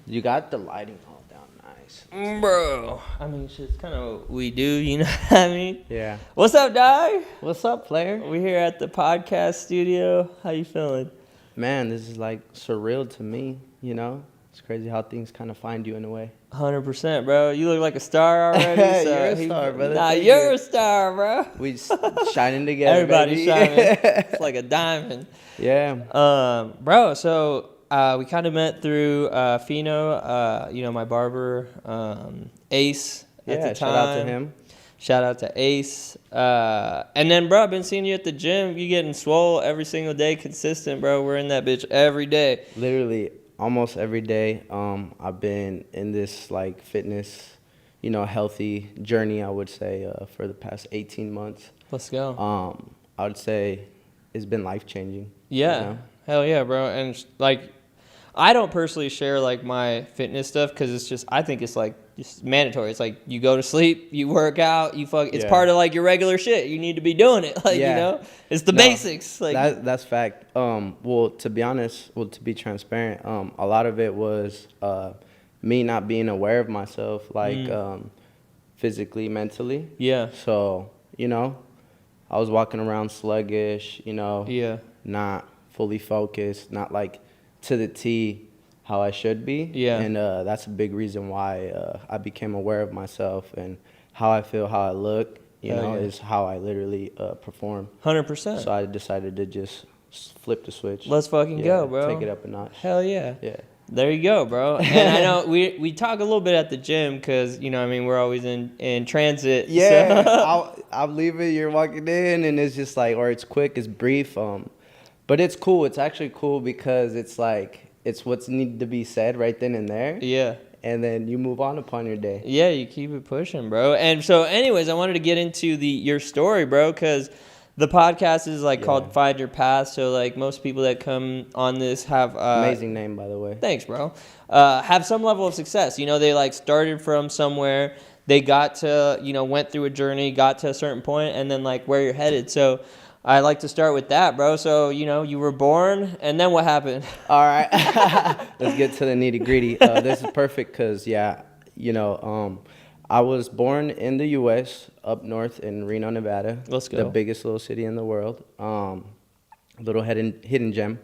You got the lighting all down nice. Bro. I mean, shit's kind of what we do, you know what I mean? Yeah. What's up, Di? What's up, player? We're here at the podcast studio. How you feeling? Man, this is like surreal to me, you know? It's crazy how things kind of find you in a way. 100%, bro. You look like a star already. So You're a star, brother. Nah, Thank you're you. a star, bro. We just shining together, Everybody's baby. shining. It's like a diamond. Yeah. Bro, so we kind of met through Fino, my barber, Ace at the time. Shout out to him. Shout out to Ace. And then, bro, I've been seeing you at the gym. You getting swole every single day, consistent, bro. We're in that bitch every day. Literally almost every day. I've been in this like fitness, healthy journey, I would say, for the past 18 months. Let's go. I would say it's been life-changing. Yeah. Hell yeah, bro. And like, I don't personally share like my fitness stuff because it's just, I think it's like just mandatory. It's like you go to sleep, you work out, it's part of like your regular shit. You need to be doing it. Like, it's the basics. Like that's fact. Well, to be transparent, a lot of it was me not being aware of myself, like physically, mentally. Yeah. So, I was walking around sluggish, not fully focused, not like to the T how I should be. Yeah. And that's a big reason why I became aware of myself, and how I feel, how I look, is how I literally perform. 100%. So I decided to just flip the switch. Let's fucking go, bro. Take it up a notch. Hell yeah. Yeah. There you go, bro. And I know we talk a little bit at the gym because, we're always in transit. Yeah. So. I'll leave it, you're walking in, and it's just like, or it's quick, it's brief. But it's cool. It's actually cool because it's like, it's what's needed to be said right then and there. Yeah. And then you move on upon your day. Yeah, you keep it pushing, bro. And so anyways, I wanted to get into your story, bro, because the podcast is called Find Your Path. So like most people that come on this have amazing name, by the way. Thanks, bro. Have some level of success. They started from somewhere. They got to, went through a journey, got to a certain point, and then where you're headed. So I like to start with that, bro. So, you were born, and then what happened? All right. Let's get to the nitty-gritty. This is perfect because, I was born in the U.S., up north in Reno, Nevada. Let's go. The biggest little city in the world. Little hidden gem.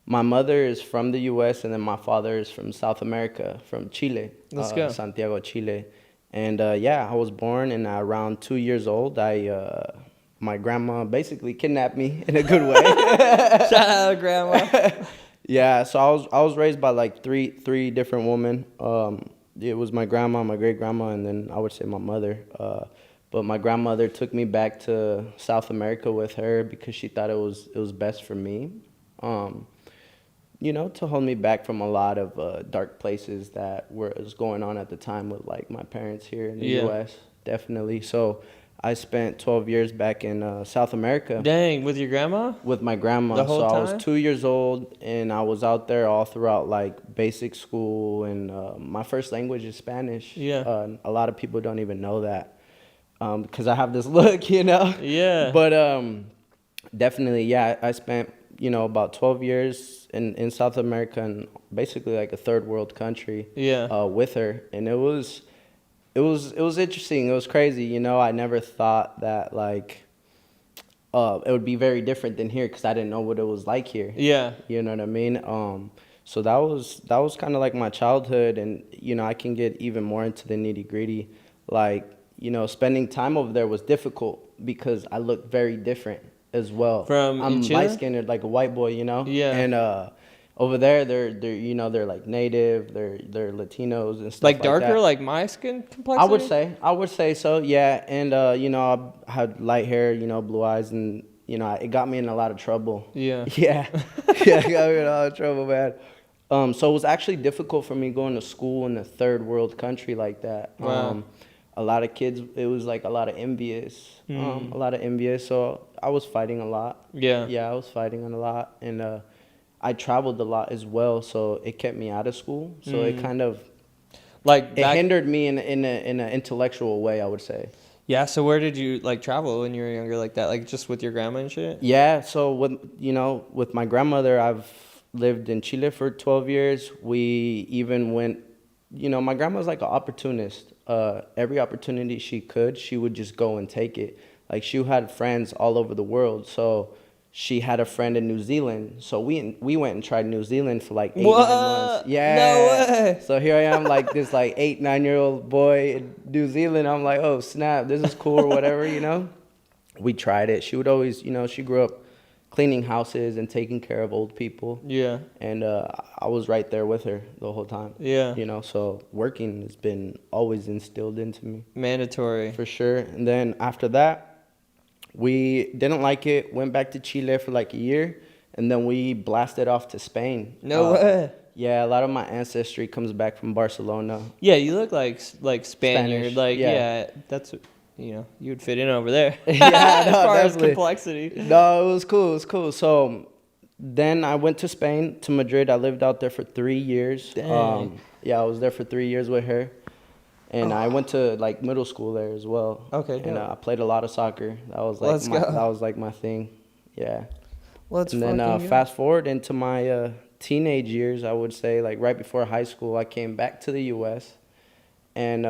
My mother is from the U.S., and then my father is from South America, from Chile. Let's go. Santiago, Chile. And, I was born, and around 2 years old, my grandma basically kidnapped me in a good way. Shout out, grandma. Yeah, so I was raised by three different women. It was my grandma, my great grandma, and then I would say my mother. But my grandmother took me back to South America with her because she thought it was best for me. To hold me back from a lot of dark places that was going on at the time with my parents here in the U.S. Definitely. So I spent 12 years back in South America. Dang, with your grandma? With my grandma. The whole time? time? I was 2 years old, and I was out there all throughout basic school, and my first language is Spanish. Yeah. A lot of people don't even know that because I have this look, Yeah. But definitely, I spent about 12 years in South America, and basically a third world country. Yeah. With her, and it was interesting. It was crazy. I never thought that it would be very different than here because I didn't know what it was like here. Yeah. You know what I mean? So that was kind of my childhood, and I can get even more into the nitty gritty. Spending time over there was difficult because I look very different as well. I'm light skinned, like a white boy, Yeah. And over there, they're native, they're Latinos and stuff like darker, that. like my skin complexion? I would say so, yeah. And, I had light hair, blue eyes, and, it got me in a lot of trouble. Yeah. Yeah. Yeah, it got me in a lot of trouble, man. So it was actually difficult for me going to school in a third world country like that. Wow. A lot of kids, it was a lot of envious. So I was fighting a lot. Yeah. Yeah, I was fighting a lot. And, I traveled a lot as well, so it kept me out of school. So it kind of it hindered me in an intellectual way, I would say. Yeah. So where did you travel when you were younger like that? Just with your grandma and shit? Yeah. So with my grandmother, lived in Chile for 12 years. We even went, my grandma's like an opportunist. Every opportunity she would just go and take it. Like she had friends all over the world. So she had a friend in New Zealand. So we went and tried New Zealand for like 8, 9 months. Yeah. No way. So here I am, like this like 8, 9 year old boy in New Zealand. I'm like, oh snap, this is cool or whatever. We tried it. She would always, she grew up cleaning houses and taking care of old people. Yeah. And I was right there with her the whole time. Yeah. So working has been always instilled into me. Mandatory. For sure. And then after that, we didn't like it, went back to Chile for like a year, and then we blasted off to Spain. No way. Yeah, a lot of my ancestry comes back from Barcelona. Yeah, you look like Spaniard. Spanish, Like, yeah. yeah, that's, you would fit in over there. Yeah, As no, far as definitely. complexity. No, it was cool. So then I went to Spain, to Madrid. I lived out there for 3 years. Dang. Yeah, I was there for 3 years with her. And I went to like middle school there as well. Okay, And dope. I played a lot of soccer. That was Let's go. that was like my thing. Yeah. Let's And then fucking go. fast forward into my teenage years, I would say, like right before high school, I came back to the U.S. And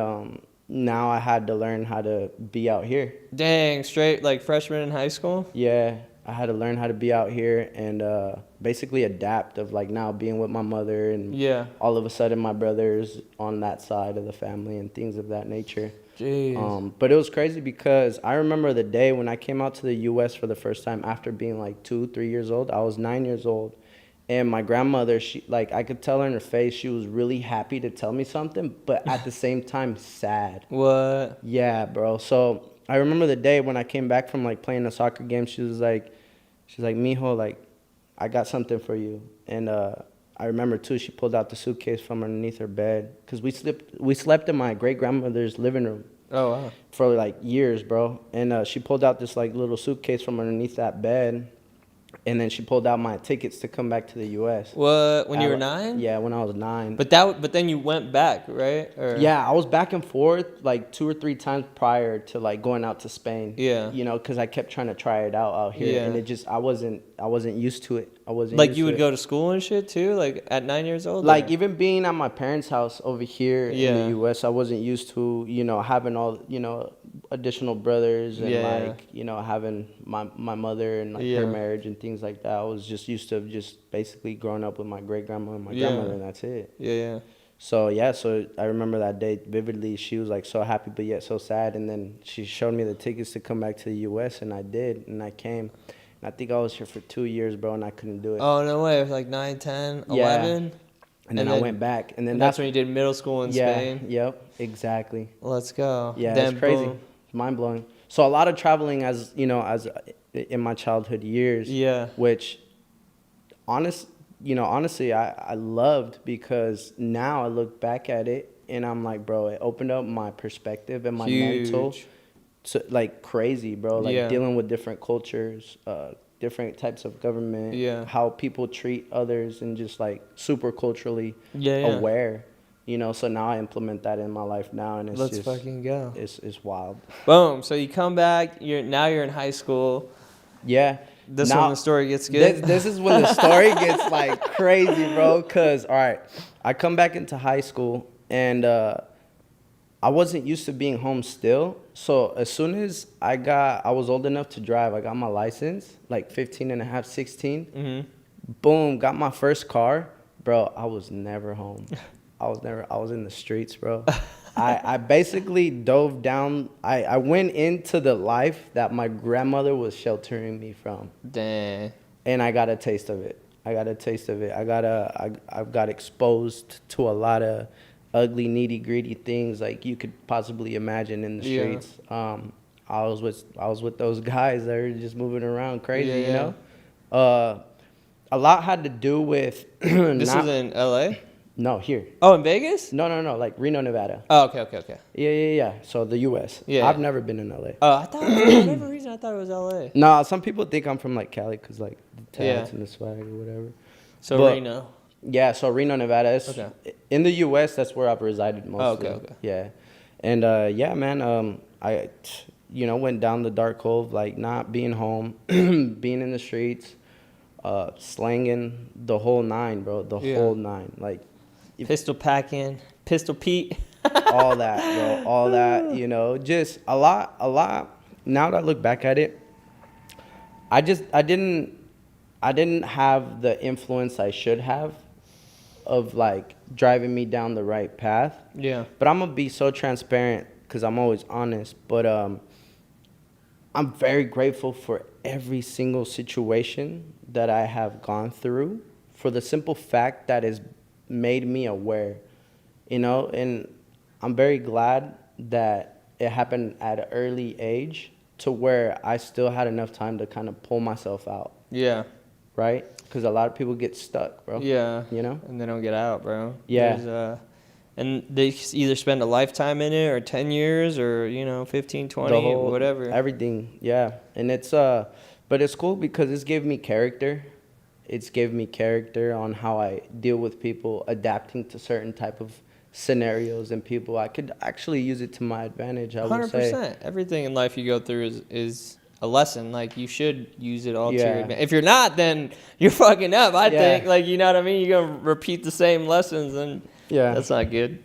now I had to learn how to be out here. Dang, straight like freshman in high school? Yeah, I had to learn how to be out here and basically adapt of like now being with my mother and Yeah. all of a sudden my brother's on that side of the family and things of that nature. Jeez. But it was crazy because I remember the day when I came out to the U.S. for the first time after being like 2, 3 years old. I was 9 years old. And my grandmother, she like I could tell her in her face she was really happy to tell me something, but at the same time sad. What? Yeah, bro. So I remember the day when I came back from like playing a soccer game. She's like, mijo, like, I got something for you. And I remember too, she pulled out the suitcase from underneath her bed because we slept in my great grandmother's living room Oh, wow. for like years, bro. And she pulled out this like little suitcase from underneath that bed. And then she pulled out my tickets to come back to the U.S. What? When you were 9? Yeah, when I was 9. But then you went back, right? Or Yeah, I was back and forth like 2 or 3 times prior to like going out to Spain. Yeah. Because I kept trying to try it out here, Yeah. and it just I wasn't used to it. I wasn't like used you to would it. go to school and shit too, like at 9 years old. Like or? even being at my parents' house over here in Yeah. the U.S., I wasn't used to having all additional brothers and Yeah. having my mother and like Yeah. her marriage and things like that. I was just used to just basically growing up with my great grandma and my Yeah. grandmother, and that's it. Yeah. So I remember that day vividly. She was like so happy but yet so sad, and then she showed me the tickets to come back to the U.S. and I did, and I came. And I think I was here for 2 years, bro, and I couldn't do it. Oh no way! It was like 9, 10, Yeah. 11. And then I went back, and then that's when you did middle school in Spain. Yep, exactly. Let's go. Yeah, Then it's crazy. boom. It's mind blowing. So a lot of traveling as in my childhood years. Yeah. Which, honestly, I loved because now I look back at it and I'm like, bro, it opened up my perspective and my mental. Huge. So, like crazy, bro. Like Yeah. dealing with different cultures, different types of government. Yeah. How people treat others and just like super culturally Yeah. aware. So now I implement that in my life now, and it's Let's just fucking go. it's wild. Boom. So you come back. Now you're in high school. Yeah. This Now- when the story gets good. This is when the story gets like crazy, bro. Cause all right, I come back into high school and I wasn't used to being home still. So as soon as I was old enough to drive, I got my license, like 15 and a half, 16. Mm-hmm. Boom, got my first car. Bro, I was never home. I was in the streets, bro. I basically dove down. I went into the life that my grandmother was sheltering me from. Dang. And I got a taste of it. I got exposed to a lot of ugly, nitty-gritty things like you could possibly imagine in the Yeah. streets. I was with those guys that were just moving around crazy, Yeah. A lot had to do with This was in LA? no, here. Oh, in Vegas? No, like Reno, Nevada. Oh, okay. Yeah. So the U.S. Yeah. I've never been in LA. Oh, I thought for whatever reason I thought it was LA. Nah, some people think I'm from like Cali because like the tats Yeah. and the swag or whatever. So But- Reno. Yeah, so Reno, Nevada. Okay. In the U.S., that's where I've resided mostly. Okay. Yeah. And, yeah, man, I went down the dark hole of, like, not being home, being in the streets. slanging the whole nine, bro. The Yeah. whole nine. Like, Pistol packing, Pistol Pete. all that, bro. All that, just a lot, a lot. Now that I look back at it, I didn't have the influence I should have of like driving me down the right path. Yeah. But I'm gonna be so transparent because I'm always honest. But I'm very grateful for every single situation that I have gone through, for the simple fact that it's made me aware, and I'm very glad that it happened at an early age to where I still had enough time to kind of pull myself out, Yeah. right? Because a lot of people get stuck, bro. Yeah. You know? And they don't get out, bro. Yeah. And they either spend a lifetime in it or 10 years or, 15, 20, whatever. Everything, yeah. And but it's cool because it's gave me character. It's gave me character on how I deal with people, adapting to certain type of scenarios and people. I could actually use it to my advantage, I would say. 100%. Everything in life you go through is a lesson. Like, you should use it all to your Yeah. advantage. If you're not, then you're fucking up, I Yeah. think. Like, you know what I mean? You're going to repeat the same lessons, and Yeah. that's not good.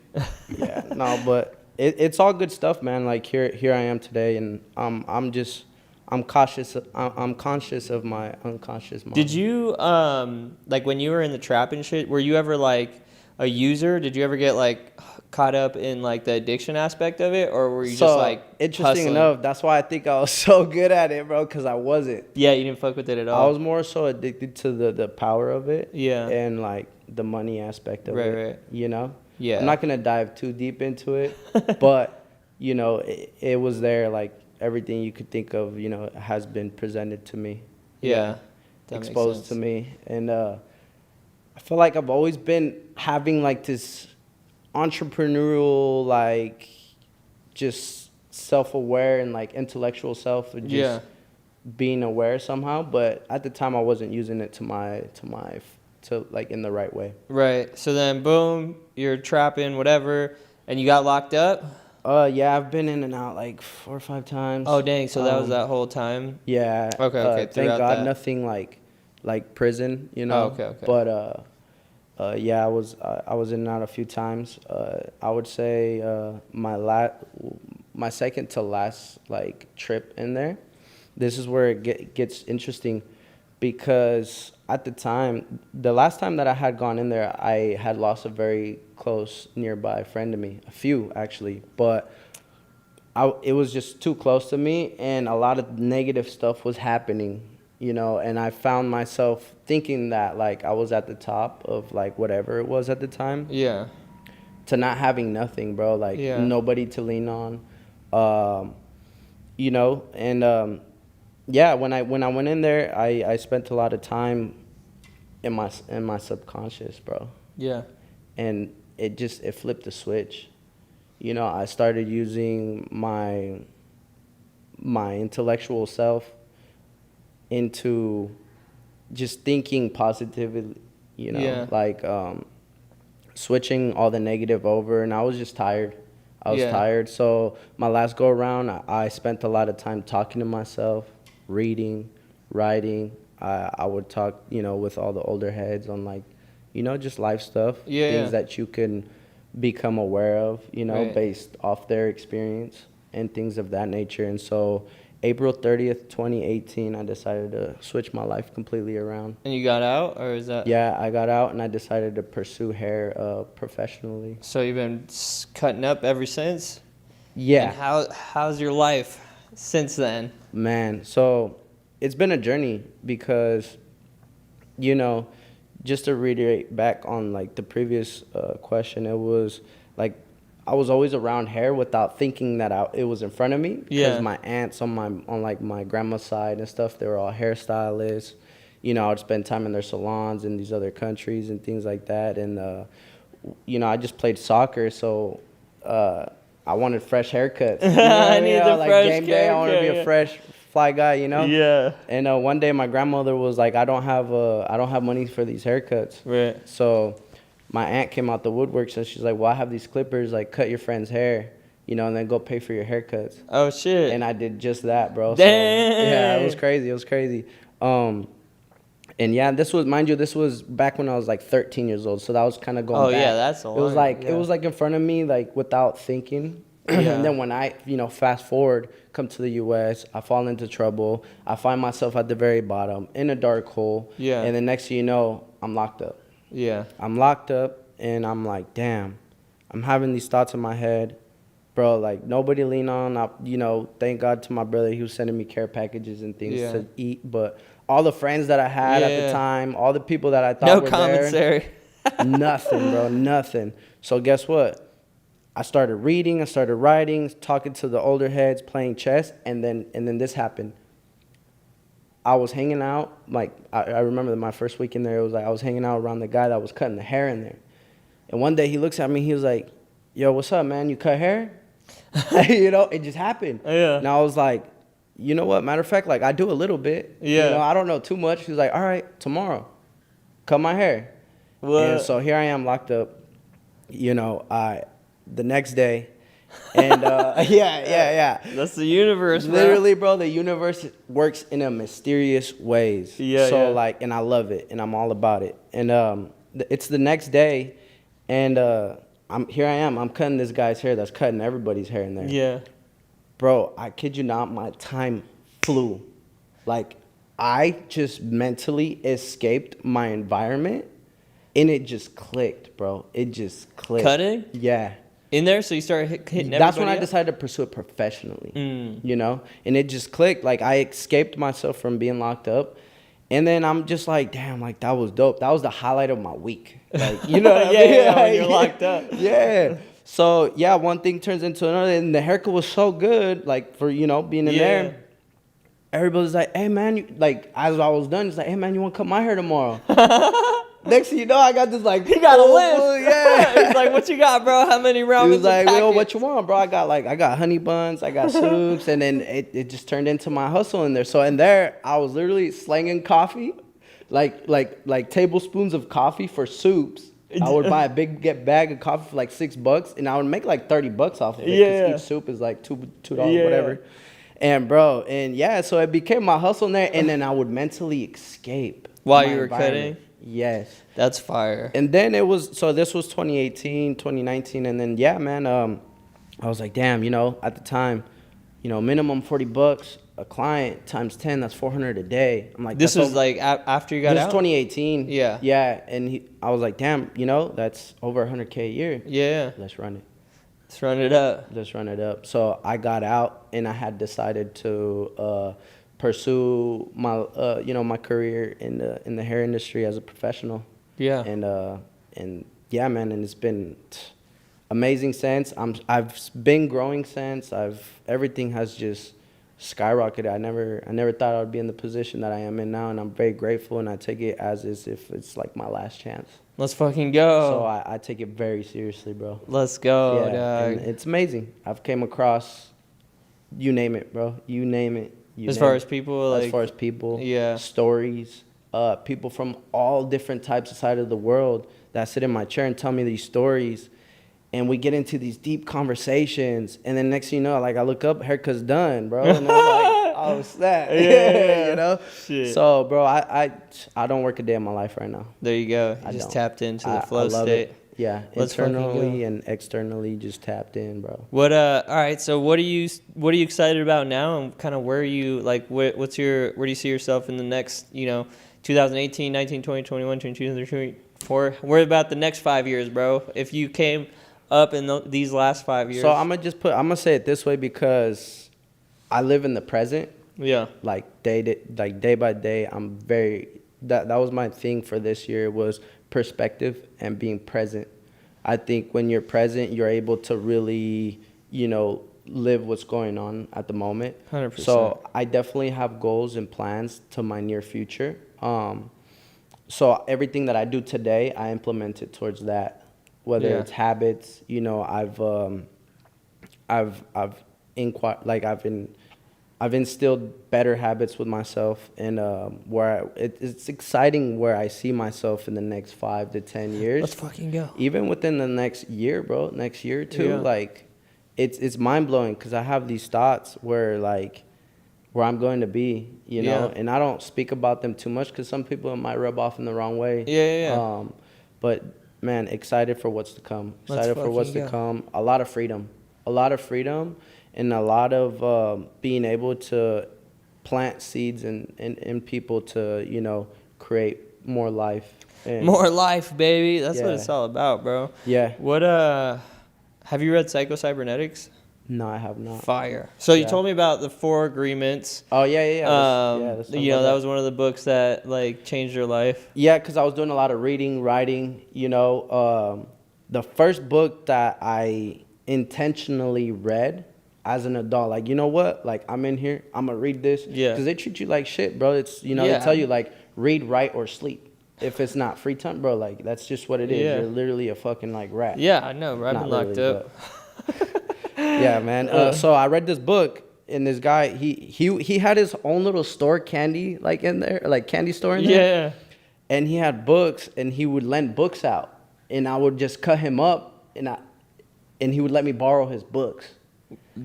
Yeah, no, but it's all good stuff, man. Like, here I am today, and I'm cautious. I'm conscious of my unconscious mind. Did you, like, when you were in the trap and shit, were you ever, like, a user? Did you ever get, like, caught up in, like, the addiction aspect of it? Or were you just, like, interesting hustling? enough, that's why I think I was so good at it, bro, because I wasn't. Yeah, you didn't fuck with it at all. I was more so addicted to the power of it. Yeah. And, like, the money aspect of Right, it. right. Yeah. I'm not going to dive too deep into it, but, it was there, like, everything you could think of, has been presented to me. Yeah. That makes Exposed sense. to me. And I feel like I've always been having, like, this entrepreneurial, like, just self-aware and, like, intellectual self, and just being aware somehow. But at the time, I wasn't using it to like, in the right way. Right. So then, boom, you're trapping, whatever, and you got locked up? Yeah, I've been in and out like 4 or 5 times. Oh, dang. So that was that whole time? Yeah. Okay. Thank God, that. nothing like prison, Oh, okay. But yeah, I was in and out a few times. I would say my second to last like trip in there. This is where it gets interesting, because at the time, the last time that I had gone in there, I had lost a very close nearby friend to me, a few actually, but it was just too close to me, and a lot of negative stuff was happening, and I found myself thinking that like I was at the top of like whatever it was at the time. Yeah. To not having nothing, bro, like nobody to lean on, and yeah, when I went in there, I spent a lot of time in my subconscious, bro. Yeah. And it flipped the switch. I started using my intellectual self into just thinking positively, like switching all the negative over, and I was just tired. I was tired. So my last go around, I spent a lot of time talking to myself, reading, writing. I would talk, with all the older heads on like, just life stuff, things that you can become aware of, based off their experience and things of that nature. And so April 30th, 2018, I decided to switch my life completely around. And you got out, or is that? Yeah, I got out and I decided to pursue hair professionally. So you've been cutting up ever since? Yeah. And how's your life since then? Man, so it's been a journey because, just to reiterate back on like the previous question, it was like I was always around hair without thinking that it was in front of me. Because my aunts on my grandma's side and stuff, they were all hairstylists. I would spend time in their salons in these other countries and things like that. And I just played soccer, so I wanted fresh haircuts. You know what I need the like fresh game day, I want to be a fresh fly guy, Yeah. And one day my grandmother was like, I don't have money for these haircuts. Right. So my aunt came out the woodwork, so she's like, well, I have these clippers, like cut your friend's hair, and then go pay for your haircuts. Oh shit. And I did just that, bro. Dang. So, yeah, it was crazy. And yeah, this was back when I was like 13 years old. So that was kind of going Oh, back. yeah, that's a It was lot, like, yeah. it was like in front of me, like without thinking. Yeah. And then when I, fast forward, come to the U.S., I fall into trouble. I find myself at the very bottom in a dark hole. Yeah. And the next thing you know, I'm locked up. Yeah. I'm locked up, and I'm like, damn, I'm having these thoughts in my head. Bro, like, nobody lean on. Thank God to my brother. He was sending me care packages and things Yeah. to eat. But all the friends that I had at the Yeah. time, all the people that I thought No were commissary. there, nothing, bro, nothing. So guess what? I started reading, I started writing, talking to the older heads, playing chess, and then this happened. I was hanging out, like, I remember my first week in there, it was like I was hanging out around the guy that was cutting the hair in there. And one day he looks at me, he was like, yo, what's up, man? You cut hair? It just happened. Yeah. And I was like, you know what? Matter of fact, like, I do a little bit. Yeah. I don't know too much. He was like, all right, tomorrow, cut my hair. What? And so here I am locked up, the next day. And yeah. That's the universe, bro. Literally, bro, the universe works in a mysterious ways. Yeah, So yeah. like, and I love it, and I'm all about it. And it's the next day, and I'm cutting this guy's hair that's cutting everybody's hair in there. Yeah. Bro, I kid you not, my time flew. Like, I just mentally escaped my environment, and it just clicked, bro. It just clicked. Cutting? Yeah. In there, so you started hitting everybody That's when I up? decided to pursue it professionally, and it just clicked. Like, I escaped myself from being locked up, and then I'm just like, damn, like, that was dope. That was the highlight of my week. Like, you know what I mean? Yeah, when you're locked up. Yeah. So, yeah, one thing turns into another, and the haircut was so good, like, for, being in there. Everybody's like, hey, man, like, as I was done, it's like, hey, man, you want to cut my hair tomorrow? Next thing you know, I got this, like, He got a list. Yeah. He's like, what you got, bro? How many He ramen? was like, yo, what you want, bro? I got honey buns, I got soups, and then it just turned into my hustle in there. So in there, I was literally slanging coffee, like tablespoons of coffee for soups. I would buy a big bag of coffee for like $6, and I would make like $30 off of it. Yeah. Each soup is like $2, whatever. And bro, so it became my hustle in there, and then I would mentally escape While my you were environment. cutting? Yes. That's fire. And then this was 2018, 2019, and then yeah, man, I was like, damn, at the time, minimum $40 a client times 10, that's 400 a day. I'm like, This that's was like after you got this out? is 2018. Yeah. Yeah, and I was like, damn, that's over 100K a year. Yeah. Let's run it. Let's run it up. Let's run it up. So I got out, and I had decided to pursue my my career in the hair industry as a professional. Yeah. And yeah, man, and it's been amazing since. I've been growing since. Everything has just skyrocketed. I never thought I would be in the position that I am in now, and I'm very grateful, and I take it as if it's like my last chance. Let's fucking go. So I take it very seriously, bro. Let's go, Yeah, dog. and it's amazing. I've came across, you name it, bro. You name it. As far as people, like, as far as people, yeah, stories, people from all different types of side of the world that sit in my chair and tell me these stories, and we get into these deep conversations, and then next thing you know, like, I look up, haircut's done, bro, and I'm like, oh snap, Yeah. Shit. So, bro, I don't work a day in my life right now. There you go. You I just don't. tapped into the I flow love state. it. Yeah, Let's fucking internally go. and externally, just tapped in, bro. What all right, so what are you excited about now, and kind of where are you, like, where do you see yourself in the next, 2018, 19, 20, 21, 22, 23, 24? Where about the next 5 years, bro? If you came up in these last 5 years. So I'm gonna say it this way, because I live in the present. Yeah. Like day by day, I'm that was my thing for this year, was perspective and being present. I think when you're present, you're able to really, live what's going on at the moment. 100%. So I definitely have goals and plans to my near future. So everything that I do today, I implement it towards that. Whether Yeah. it's habits, I've instilled better habits with myself, and it's exciting where I see myself in the next 5 to 10 years. Let's fucking go. Even within the next year, bro, next year or two, Yeah. like, it's mind blowing, because I have these thoughts where, like, where I'm going to be, you know. Yeah. And I don't speak about them too much because some people it might rub off in the wrong way. Yeah. But man, excited for what's to come. Let's Excited for what's fucking to go. come. A lot of freedom, and a lot of being able to plant seeds in people to, you know, create more life. And More life, baby. That's what Yeah. it's all about, bro. Yeah. What have you read Psycho-Cybernetics? No, I have not. Fire. So you Yeah. told me about the 4 agreements. Oh yeah. This You know, that was one of the books that like changed your life. Yeah, because I was doing a lot of reading, writing. You know, the first book that I intentionally read as an adult, like, you know what? Like, I'm in here, I'm gonna read this. Yeah. Because they treat you like shit, bro. It's, you know, Yeah. they tell you like read, write, or sleep. If it's not free time, bro, like that's just what it is. Yeah. You're literally a fucking like rat. Yeah, I know. I've Not been locked literally, up. Yeah, man. So I read this book, and this guy, he had his own little store, candy, like in there, like candy store in there. Yeah. And he had books, and he would lend books out, and I would just cut him up, and he would let me borrow his books.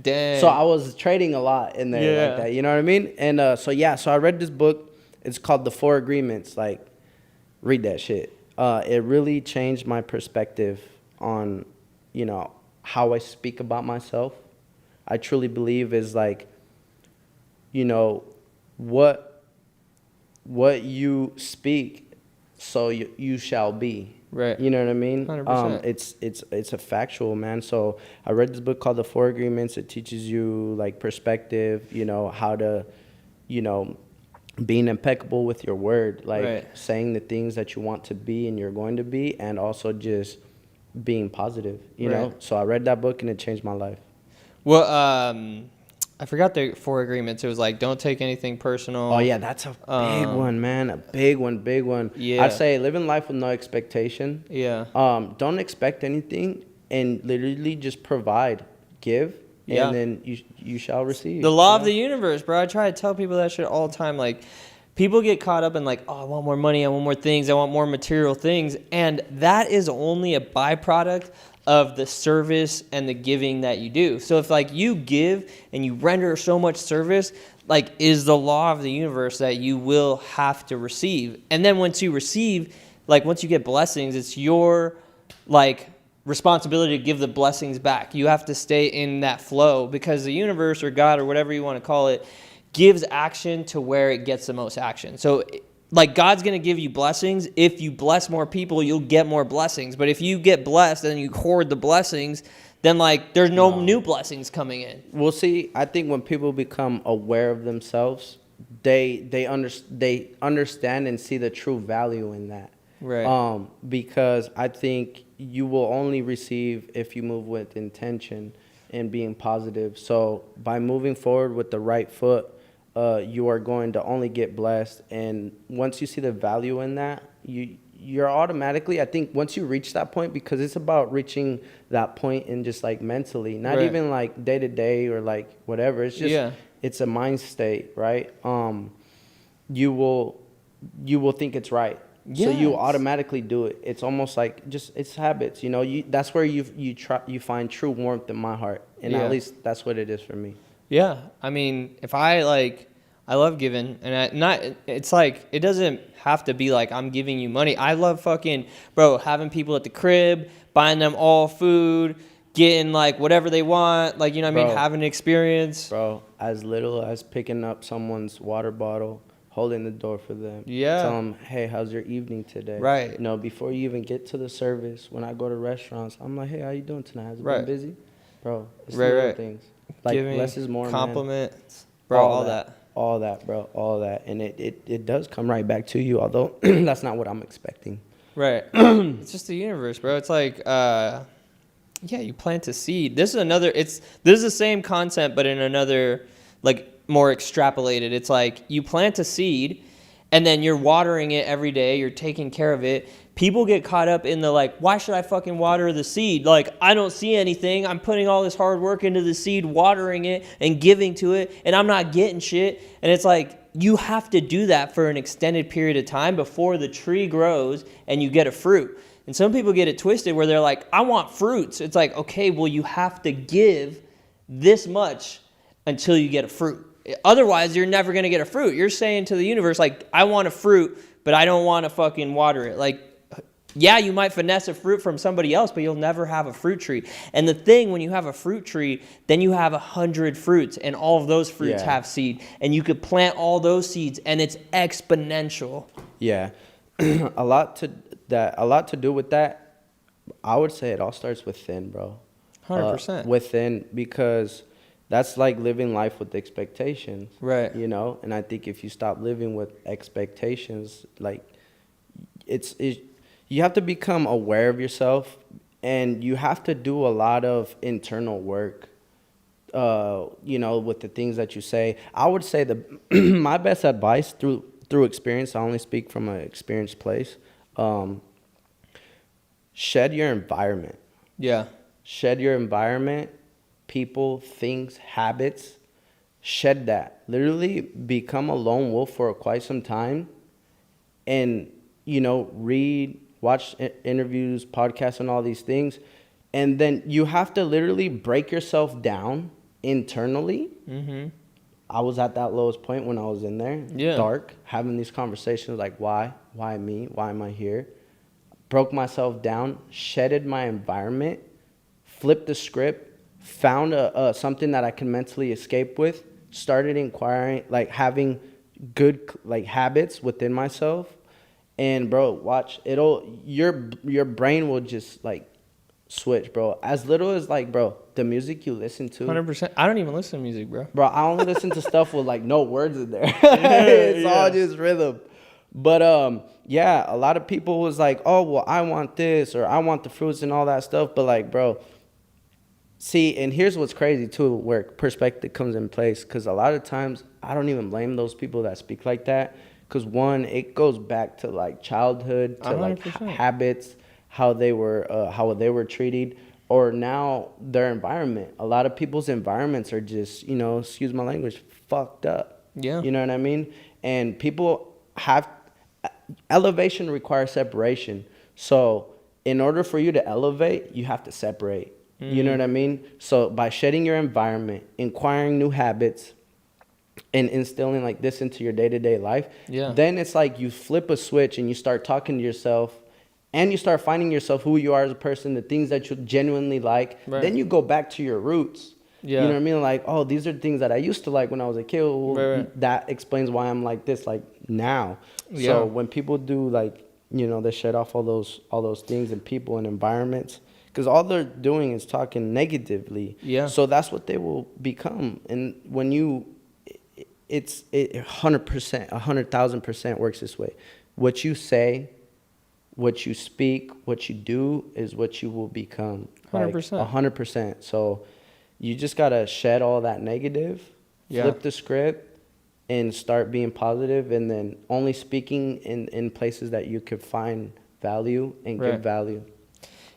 Dang. So I was trading a lot in there Yeah. like that, you know what I mean? And so I read this book. It's called The 4 Agreements. Like, read that shit. It really changed my perspective on, you know, how I speak about myself. I truly believe is like, you know, what you speak, so you shall be. Right. You know what I mean? 100%. It's a factual, man. So I read this book called The 4 Agreements. It teaches you like perspective, you know, how to, you know, being impeccable with your word, like Right. saying the things that you want to be and you're going to be, and also just being positive, you know? Right. So I read that book and it changed my life. Well, I forgot the 4 agreements. It was like, don't take anything personal. Oh yeah, that's a big one, man. A big one. Yeah. I'd say living life with no expectation. Yeah. Don't expect anything, and literally just provide, give, Yeah. and then you shall receive. The law you of know? the universe, bro. I try to tell people that shit all the time. Like, people get caught up in like, oh, I want more money, I want more things, I want more material things. And that is only a byproduct of the service and the giving that you do. So if like you give and you render so much service, like is the law of the universe that you will have to receive. And then once you receive, like once you get blessings, it's your like responsibility to give the blessings back. You have to stay in that flow because the universe or God or whatever you want to call it gives action to where it gets the most action. So like God's going to give you blessings. If you bless more people, you'll get more blessings. But if you get blessed and you hoard the blessings, then like there's no new blessings coming in. We'll see. I think when people become aware of themselves, they understand and see the true value in that. Right. Because I think you will only receive if you move with intention and being positive. So by moving forward with the right foot, you are going to only get blessed. And once you see the value in that, you're automatically, I think once you reach that point, because it's about reaching that point and just like mentally, not Right. even like day to day or like whatever. It's just, it's a mind state, right? You will think it's right. So you Yes. automatically do it. It's almost like just, it's habits, you know, that's where you find true warmth in my heart. And Yeah. at least that's what it is for me. Yeah, I mean, if I love giving, and it's like, it doesn't have to be like I'm giving you money. I love fucking, bro, having people at the crib, buying them all food, getting like whatever they want, like, you know what I mean, Bro. having an experience. Bro, as little as picking up someone's water bottle, holding the door for them. Yeah. Tell them, hey, how's your evening today? Right. You know, before you even get to the service, when I go to restaurants, I'm like, hey, how you doing tonight? Has it Right. been busy? Bro, it's Right, the little right. things. Like, Giving less is more, man. compliments, bro, all that. All that, bro, all that. And it does come right back to you, although that's not what I'm expecting. Right. It's just the universe, bro. It's like, yeah, you plant a seed. This is the same concept, but in another, like, more extrapolated. It's like you plant a seed, and then you're watering it every day. You're taking care of it. People get caught up in the, like, why should I fucking water the seed? Like, I don't see anything. I'm putting all this hard work into the seed, watering it and giving to it, and I'm not getting shit. And it's like, you have to do that for an extended period of time before the tree grows and you get a fruit. And some people get it twisted where they're like, I want fruits. It's like, okay, well, you have to give this much until you get a fruit. Otherwise, you're never going to get a fruit. You're saying to the universe, like, I want a fruit, but I don't want to fucking water it. Like, yeah, you might finesse a fruit from somebody else, but you'll never have a fruit tree. And the thing, when you have a fruit tree, then you have 100 fruits, and all of those fruits have seed. And you could plant all those seeds, and it's exponential. Yeah. a lot to do with that. I would say it all starts within, bro. 100%. Within, because that's like living life with expectations. Right. You know? And I think if you stop living with expectations, like, you have to become aware of yourself, and you have to do a lot of internal work, you know, with the things that you say. I would say my best advice through experience, I only speak from an experienced place, shed your environment. Yeah. Shed your environment, people, things, habits. Shed that. Literally become a lone wolf for quite some time, and, you know, read, watch interviews, podcasts, and all these things. And then you have to literally break yourself down internally. Mm-hmm. I was at that lowest point when I was in there, dark, having these conversations like, why me? Why am I here? Broke myself down, shedded my environment, flipped the script, found something that I can mentally escape with, started inquiring, like having good like habits within myself. And bro, watch, your brain will just like switch, bro. As little as like, bro, the music you listen to. 100%. I don't even listen to music, bro. Bro, I only listen to stuff with like no words in there. It's all just rhythm. But yeah, a lot of people was like, oh, well, I want this, or I want the fruits and all that stuff. But like, bro, see, and here's what's crazy too, where perspective comes in place. Because a lot of times I don't even blame those people that speak like that. Because one, it goes back to like childhood, to 100%. Like habits, how they were treated, or now their environment. A lot of people's environments are just, you know, excuse my language, fucked up. Yeah. You know what I mean? And people have elevation requires separation. So in order for you to elevate, you have to separate. You know what I mean? So by shedding your environment, inquiring new habits, and instilling like this into your day-to-day life, then it's like you flip a switch and you start talking to yourself, and you start finding yourself, who you are as a person, the things that you genuinely like. Right. Then you go back to your roots. You know what I mean? Like, oh, these are things that I used to like when I was a kid. Right. That explains why I'm like this, like now. So when people do like, you know, they shed off all those things and people and environments, because all they're doing is talking negatively. So that's what they will become. And when you, it 100%, 100,000% works this way. What you say, what you speak, what you do is what you will become. 100%. Like 100%. So you just got to shed all that negative, flip the script, and start being positive, and then only speaking in places that you could find value and good value.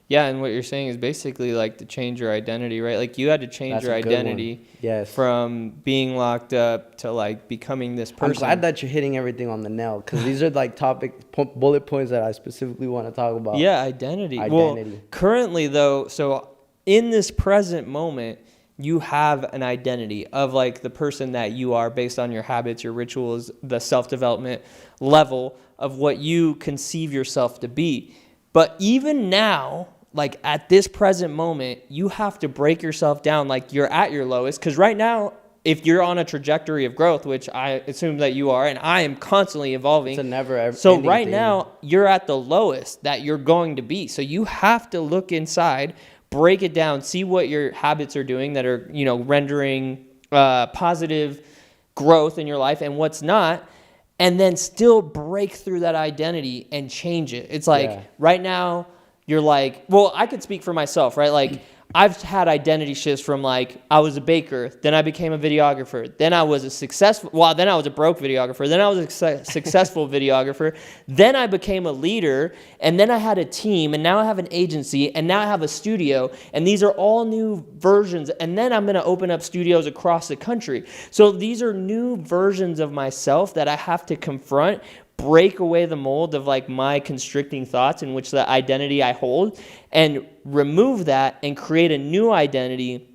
Yeah, and what you're saying is basically like to change your identity, right? Like you had to change your identity from being locked up to like becoming this person. I'm glad that you're hitting everything on the nail, because these are like bullet points that I specifically want to talk about. Yeah, identity. Well, currently though, so in this present moment, you have an identity of like the person that you are based on your habits, your rituals, the self-development level of what you conceive yourself to be. But even now, like at this present moment, you have to break yourself down like you're at your lowest. Because right now, if you're on a trajectory of growth, which I assume that you are, and I am constantly evolving. It's a never So right now, you're at the lowest that you're going to be. So you have to look inside, break it down, see what your habits are doing that are, you know, rendering positive growth in your life and what's not. And then still break through that identity and change it. It's like right now you're like, well, I could speak for myself, right? Like I've had identity shifts from like I was a baker, then I became a videographer, then I was then I was a broke videographer, then I was a successful videographer, then I became a leader, and then I had a team, and now I have an agency, and now I have a studio, and these are all new versions, and then I'm going to open up studios across the country. So these are new versions of myself that I have to confront, break away the mold of like my constricting thoughts in which the identity I hold, and remove that and create a new identity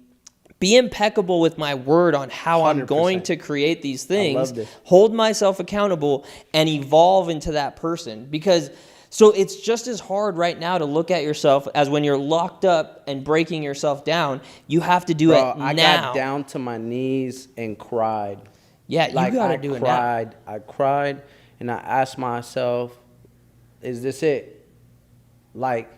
be impeccable with my word on how I'm going 100%. to create these I things, love this. hold myself accountable, and evolve into that person. Because so it's just as hard right now to look at yourself as when you're locked up and breaking yourself down. You have to do Bro, it I now. got down to my knees and cried. Yeah, you Like, gotta I do it now. cried, and I asked myself, is this it? Like,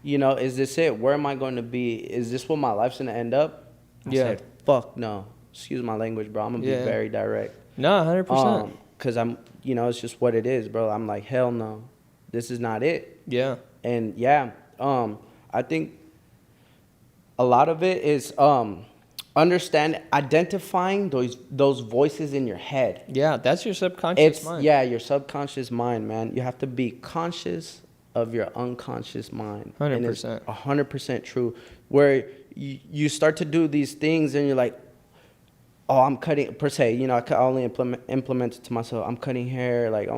is this it? Where am I going to be? Is this what my life's going to end up? I Yeah. said, fuck no. Excuse my language, bro. I'm going to be Yeah. very direct. No, 100%. Because it's just what it is, bro. I'm like, hell no. This is not it. Yeah. And yeah, I think a lot of it is identifying those voices in your head. Yeah, that's your subconscious mind. Your subconscious mind, man. You have to be conscious of your unconscious mind. 100%. And it's 100% true. Where you start to do these things and you're like, oh, I'm cutting, per se, I can only implement it to myself. I'm cutting hair, like,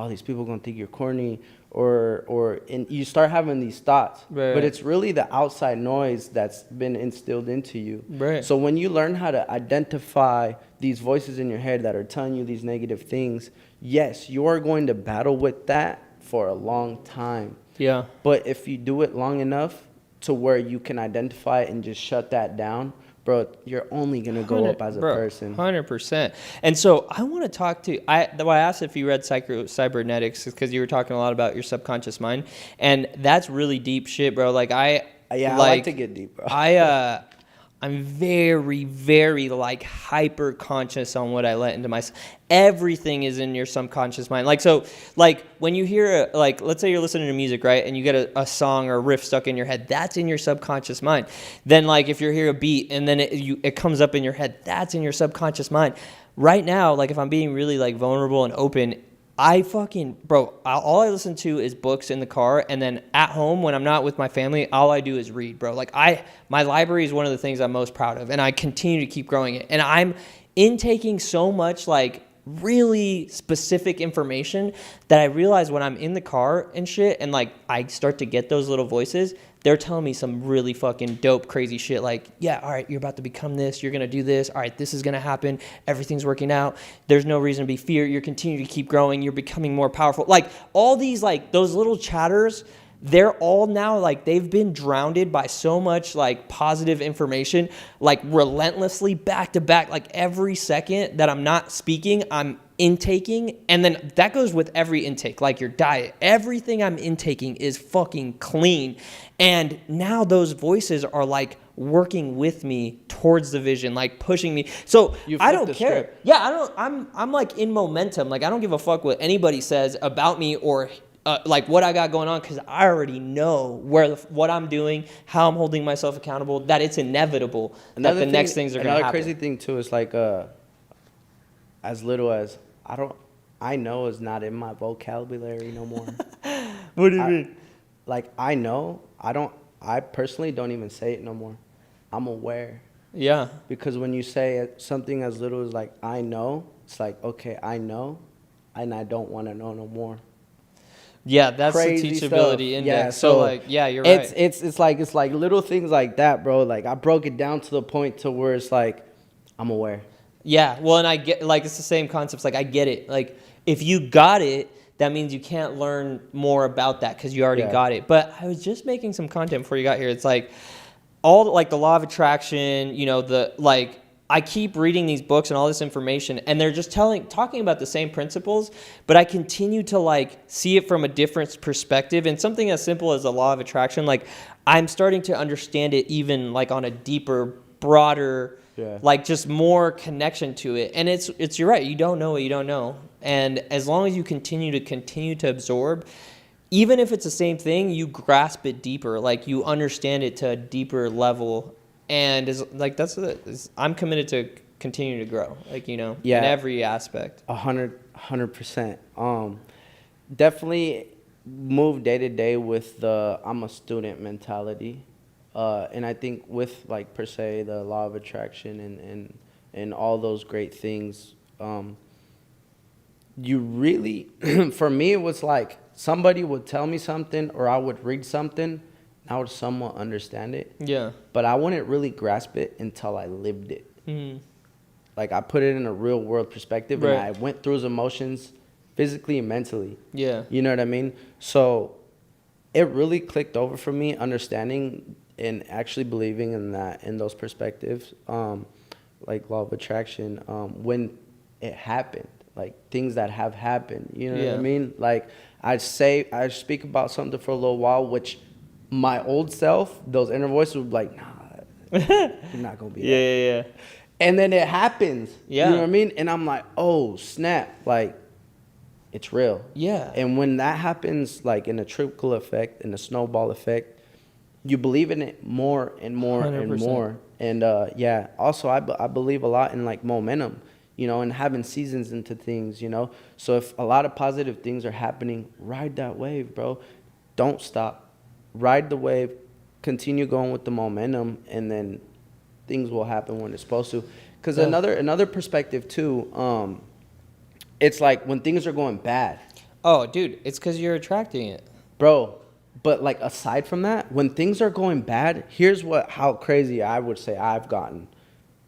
these people going to think you're corny. And you start having these thoughts. Right. But it's really the outside noise that's been instilled into you. Right. So when you learn how to identify these voices in your head that are telling you these negative things, yes, you are going to battle with that for a long time. Yeah. But if you do it long enough to where you can identify it and just shut that down, bro, you're only going to go up as a person. 100%. And so I want to talk to, I asked if you read Cybernetics because you were talking a lot about your subconscious mind. And that's really deep shit, bro. Like I like to get deep, bro. I'm very, very like hyper conscious on what I let into my. Everything is in your subconscious mind. Like so, like when you hear let's say you're listening to music, right, and you get a song or a riff stuck in your head, that's in your subconscious mind. Then like if you hear a beat and then it comes up in your head, that's in your subconscious mind. Right now, like if I'm being really like vulnerable and open, all I listen to is books in the car, and then at home when I'm not with my family, all I do is read, bro. Like my library is one of the things I'm most proud of, and I continue to keep growing it. And I'm intaking so much like really specific information that I realize when I'm in the car and shit, and like I start to get those little voices, they're telling me some really fucking dope, crazy shit. Like, yeah, all right, you're about to become this. You're going to do this. All right, this is going to happen. Everything's working out. There's no reason to be fear. You're continuing to keep growing. You're becoming more powerful. Like, all these, like, those little chatters, they're all now, like, they've been drowned by so much, like, positive information, like, relentlessly back to back. Like, every second that I'm not speaking, I'm intaking, and then that goes with every intake, like your diet. Everything I'm intaking is fucking clean. And now those voices are like working with me towards the vision, like pushing me. So I don't care. Script. Yeah, I'm like in momentum. Like I don't give a fuck what anybody says about me or like what I got going on, because I already know what I'm doing, how I'm holding myself accountable, that it's inevitable that the next things are going to happen. Another crazy thing too is like as little as I know is not in my vocabulary no more. What do you mean? Like I personally don't even say it no more. I'm aware. Yeah. Because when you say something as little as like I know, it's like, okay, I know, and I don't want to know no more. Yeah, that's Crazy the teachability stuff. index. Yeah, so like, yeah, you're right. It's like little things like that, bro. Like I broke it down to the point to where it's like I'm aware. Yeah, well, and I get, like, it's the same concepts. Like, I get it. Like, if you got it, that means you can't learn more about that because you already got it. But I was just making some content before you got here. It's like like the law of attraction, I keep reading these books and all this information, and they're just talking about the same principles, but I continue to like see it from a different perspective. And something as simple as the law of attraction, like I'm starting to understand it even like on a deeper, broader, like just more connection to it. And it's you're right. You don't know what you don't know. And as long as you continue to absorb, even if it's the same thing, you grasp it deeper. Like you understand it to a deeper level. And I'm committed to continue to grow, in every aspect. 100%. Definitely move day to day with the I'm a student mentality. And I think with like per se the law of attraction and all those great things, you really, for me it was like somebody would tell me something or I would read something, and I would somewhat understand it. Yeah. But I wouldn't really grasp it until I lived it. Mm-hmm. Like, I put it in a real world perspective, Right. and I went through those emotions physically and mentally. Yeah. You know what I mean? So it really clicked over for me, understanding and actually believing in that, in those perspectives, like law of attraction, when it happened, like things that have happened. You know what I mean? Like, I speak about something for a little while, which my old self, those inner voices would be like, nah, you're not gonna be that. Yeah. And then it happens. Yeah. You know what I mean? And I'm like, oh, snap. Like, it's real. Yeah. And when that happens, like in a trickle effect, in a snowball effect, you believe in it more and more 100%. and more. And yeah, also I believe a lot in like momentum, you know, and having seasons into things, you know. So if a lot of positive things are happening, ride that wave, bro. Don't stop. Ride the wave. Continue going with the momentum, and then things will happen when it's supposed to. Because another perspective too, it's like when things are going bad. Oh, dude, it's because you're attracting it. Bro, but like aside from that, when things are going bad, here's how crazy I would say I've gotten.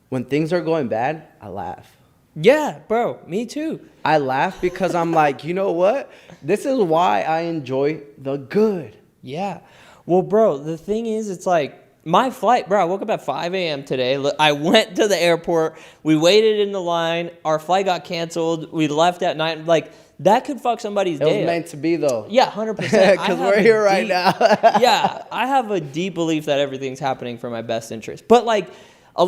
When things are going bad, I laugh. Yeah, bro, me too. I laugh because I'm like, you know what? This is why I enjoy the good. Yeah. Well, bro, the thing is, it's like my flight, bro, I woke up at 5 a.m. today. I went to the airport. We waited in the line. Our flight got canceled. We left at night. Like, that could fuck somebody's day up. It was meant to be, though. Yeah, 100%. Because we're here right now. Yeah, I have a deep belief that everything's happening for my best interest. But, like,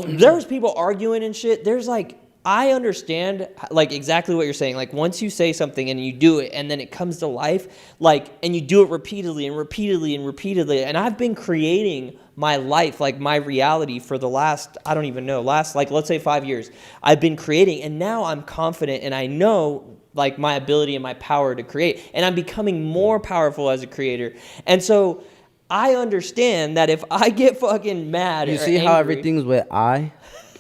there's people arguing and shit. There's, like, I understand, like, exactly what you're saying. Like, once you say something and you do it and then it comes to life, like, and you do it repeatedly and repeatedly and repeatedly. And I've been creating my life, like, my reality for the last, I don't even know, like, let's say 5 years. I've been creating, and now I'm confident and I know, like, my ability and my power to create. And I'm becoming more powerful as a creator. And so I understand that if I get fucking mad You or see angry, how everything's with I?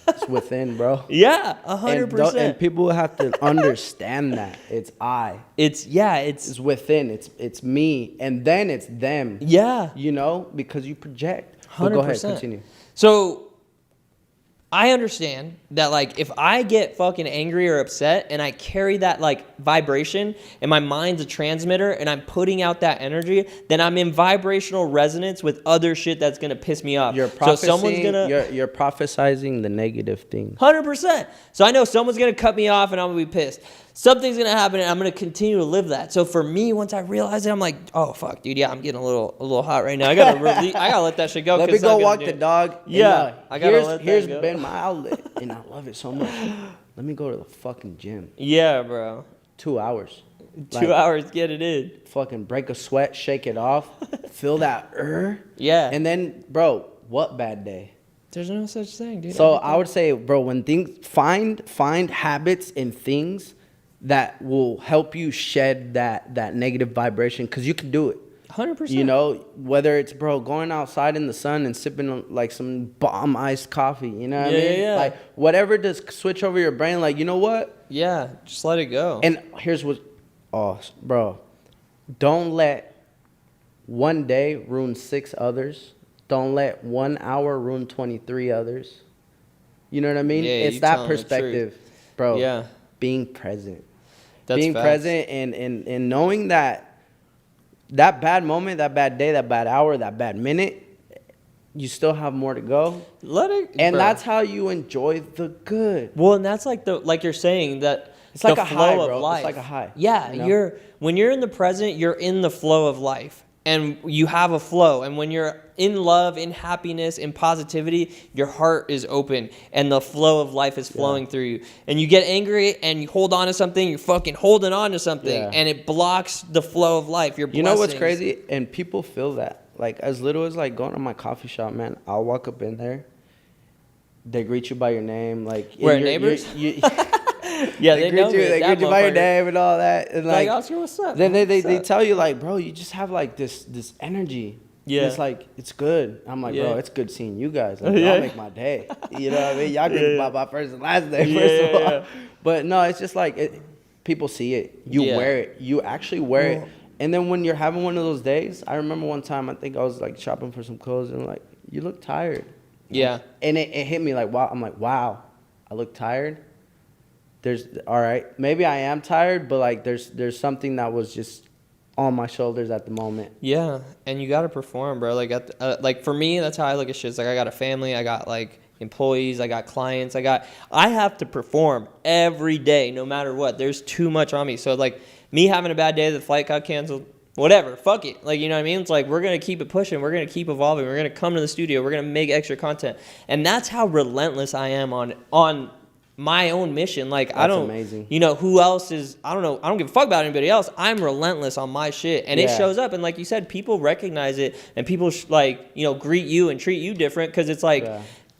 It's within, bro. Yeah, 100%. And people have to understand that it's I. It's within. It's me, and then it's them. Yeah, you know, because you project. 100%. But go ahead, continue. So I understand that, like, if I get fucking angry or upset and I carry that, like, vibration and my mind's a transmitter and I'm putting out that energy, then I'm in vibrational resonance with other shit that's going to piss me off. You're you're prophesizing the negative things. 100%. So I know someone's going to cut me off and I'm going to be pissed. Something's going to happen and I'm going to continue to live that. So for me, once I realize it, I'm like, oh, fuck, dude. Yeah, I'm getting a little hot right now. I got to let that shit go. Let me go walk the dog. Yeah. I got to let that go. Here's been my outlet, and I love it so much. Let me go to the fucking gym. Yeah, bro. 2 hours. 2 hours, get it in. Fucking break a sweat, shake it off, feel that Yeah. And then, bro, what bad day? There's no such thing, dude. So I would say, bro, when things find habits and things that will help you shed that negative vibration, because you can do it. 100%. You know, whether it's, bro, going outside in the sun and sipping like some bomb iced coffee, you know what I mean? Yeah. Like, whatever does switch over your brain, like, you know what? Yeah, just let it go. And here's what, bro, don't let one day ruin 6 others. Don't let 1 hour ruin 23 others. You know what I mean? Yeah, it's that perspective, bro. Yeah. Being present. That's being facts. present and knowing that bad moment, that bad day, that bad hour, that bad minute, you still have more to go. Let it. And bro. that's how you enjoy the good. Well, and that's like like you're saying that it's like the a flow high, of bro. life. It's like a high. Yeah, you know? when you're in the present, you're in the flow of life. And you have a flow. And when you're in love, in happiness, in positivity, your heart is open and the flow of life is flowing through you. And you get angry and you hold on to something, you're fucking holding on to something, and it blocks the flow of life. Your blessings. You know what's crazy? And people feel that. Like, as little as like going to my coffee shop, man, I'll walk up in there. They greet you by your name. Like, we're neighbors? Yeah, they know me. They greet you by your name and all that. And like, Oscar, what's up? Then they tell you, like, bro, you just have like this energy. Yeah. It's like, it's good. I'm like, bro, it's good seeing you guys. Like, Yeah. y'all make my day. You know what I mean? Y'all give me my first and last day, first of all. But no, it's just like, people see it. You wear it. You actually wear it. And then when you're having one of those days, I remember one time, I think I was like shopping for some clothes and like, you look tired. Yeah. And it hit me like, wow. I'm like, wow, I look tired. All right, maybe I am tired, but like there's something that was just on my shoulders at the moment. Yeah, and you got to perform, bro. Like, like for me, that's how I look at shit. It's like I got a family, I got like employees, I got clients, I have to perform every day, no matter what. There's too much on me. So like me having a bad day, the flight got canceled, whatever, fuck it. Like, you know what I mean? It's like we're gonna keep it pushing, we're gonna keep evolving, we're gonna come to the studio, we're gonna make extra content, and that's how relentless I am on my own mission. Like, That's I don't, amazing. you know, who else is, I don't know, I don't give a fuck about anybody else. I'm relentless on my shit, and it shows up. And like you said, people recognize it, and people like, you know, greet you and treat you different, because it's like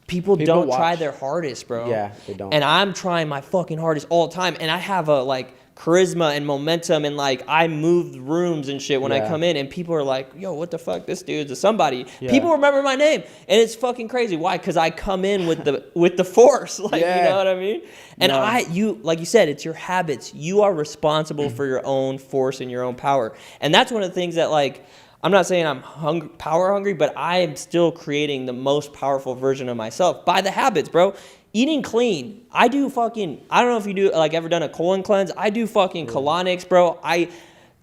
people don't try their hardest, bro. Yeah, they don't. And I'm trying my fucking hardest all the time, and I have a like charisma and momentum, and like I move rooms and shit when I come in, and people are like, yo, what the fuck, this dude's a somebody. People remember my name, and it's fucking crazy. Why? Because I come in with the force, like, you know what I mean? And you like you said, it's your habits. You are responsible for your own force and your own power. And that's one of the things that, like, I'm not saying I'm power hungry, but I am still creating the most powerful version of myself by the habits, bro. Eating clean. I do fucking, I don't know if you do, like, ever done a colon cleanse. I do fucking colonics, bro. I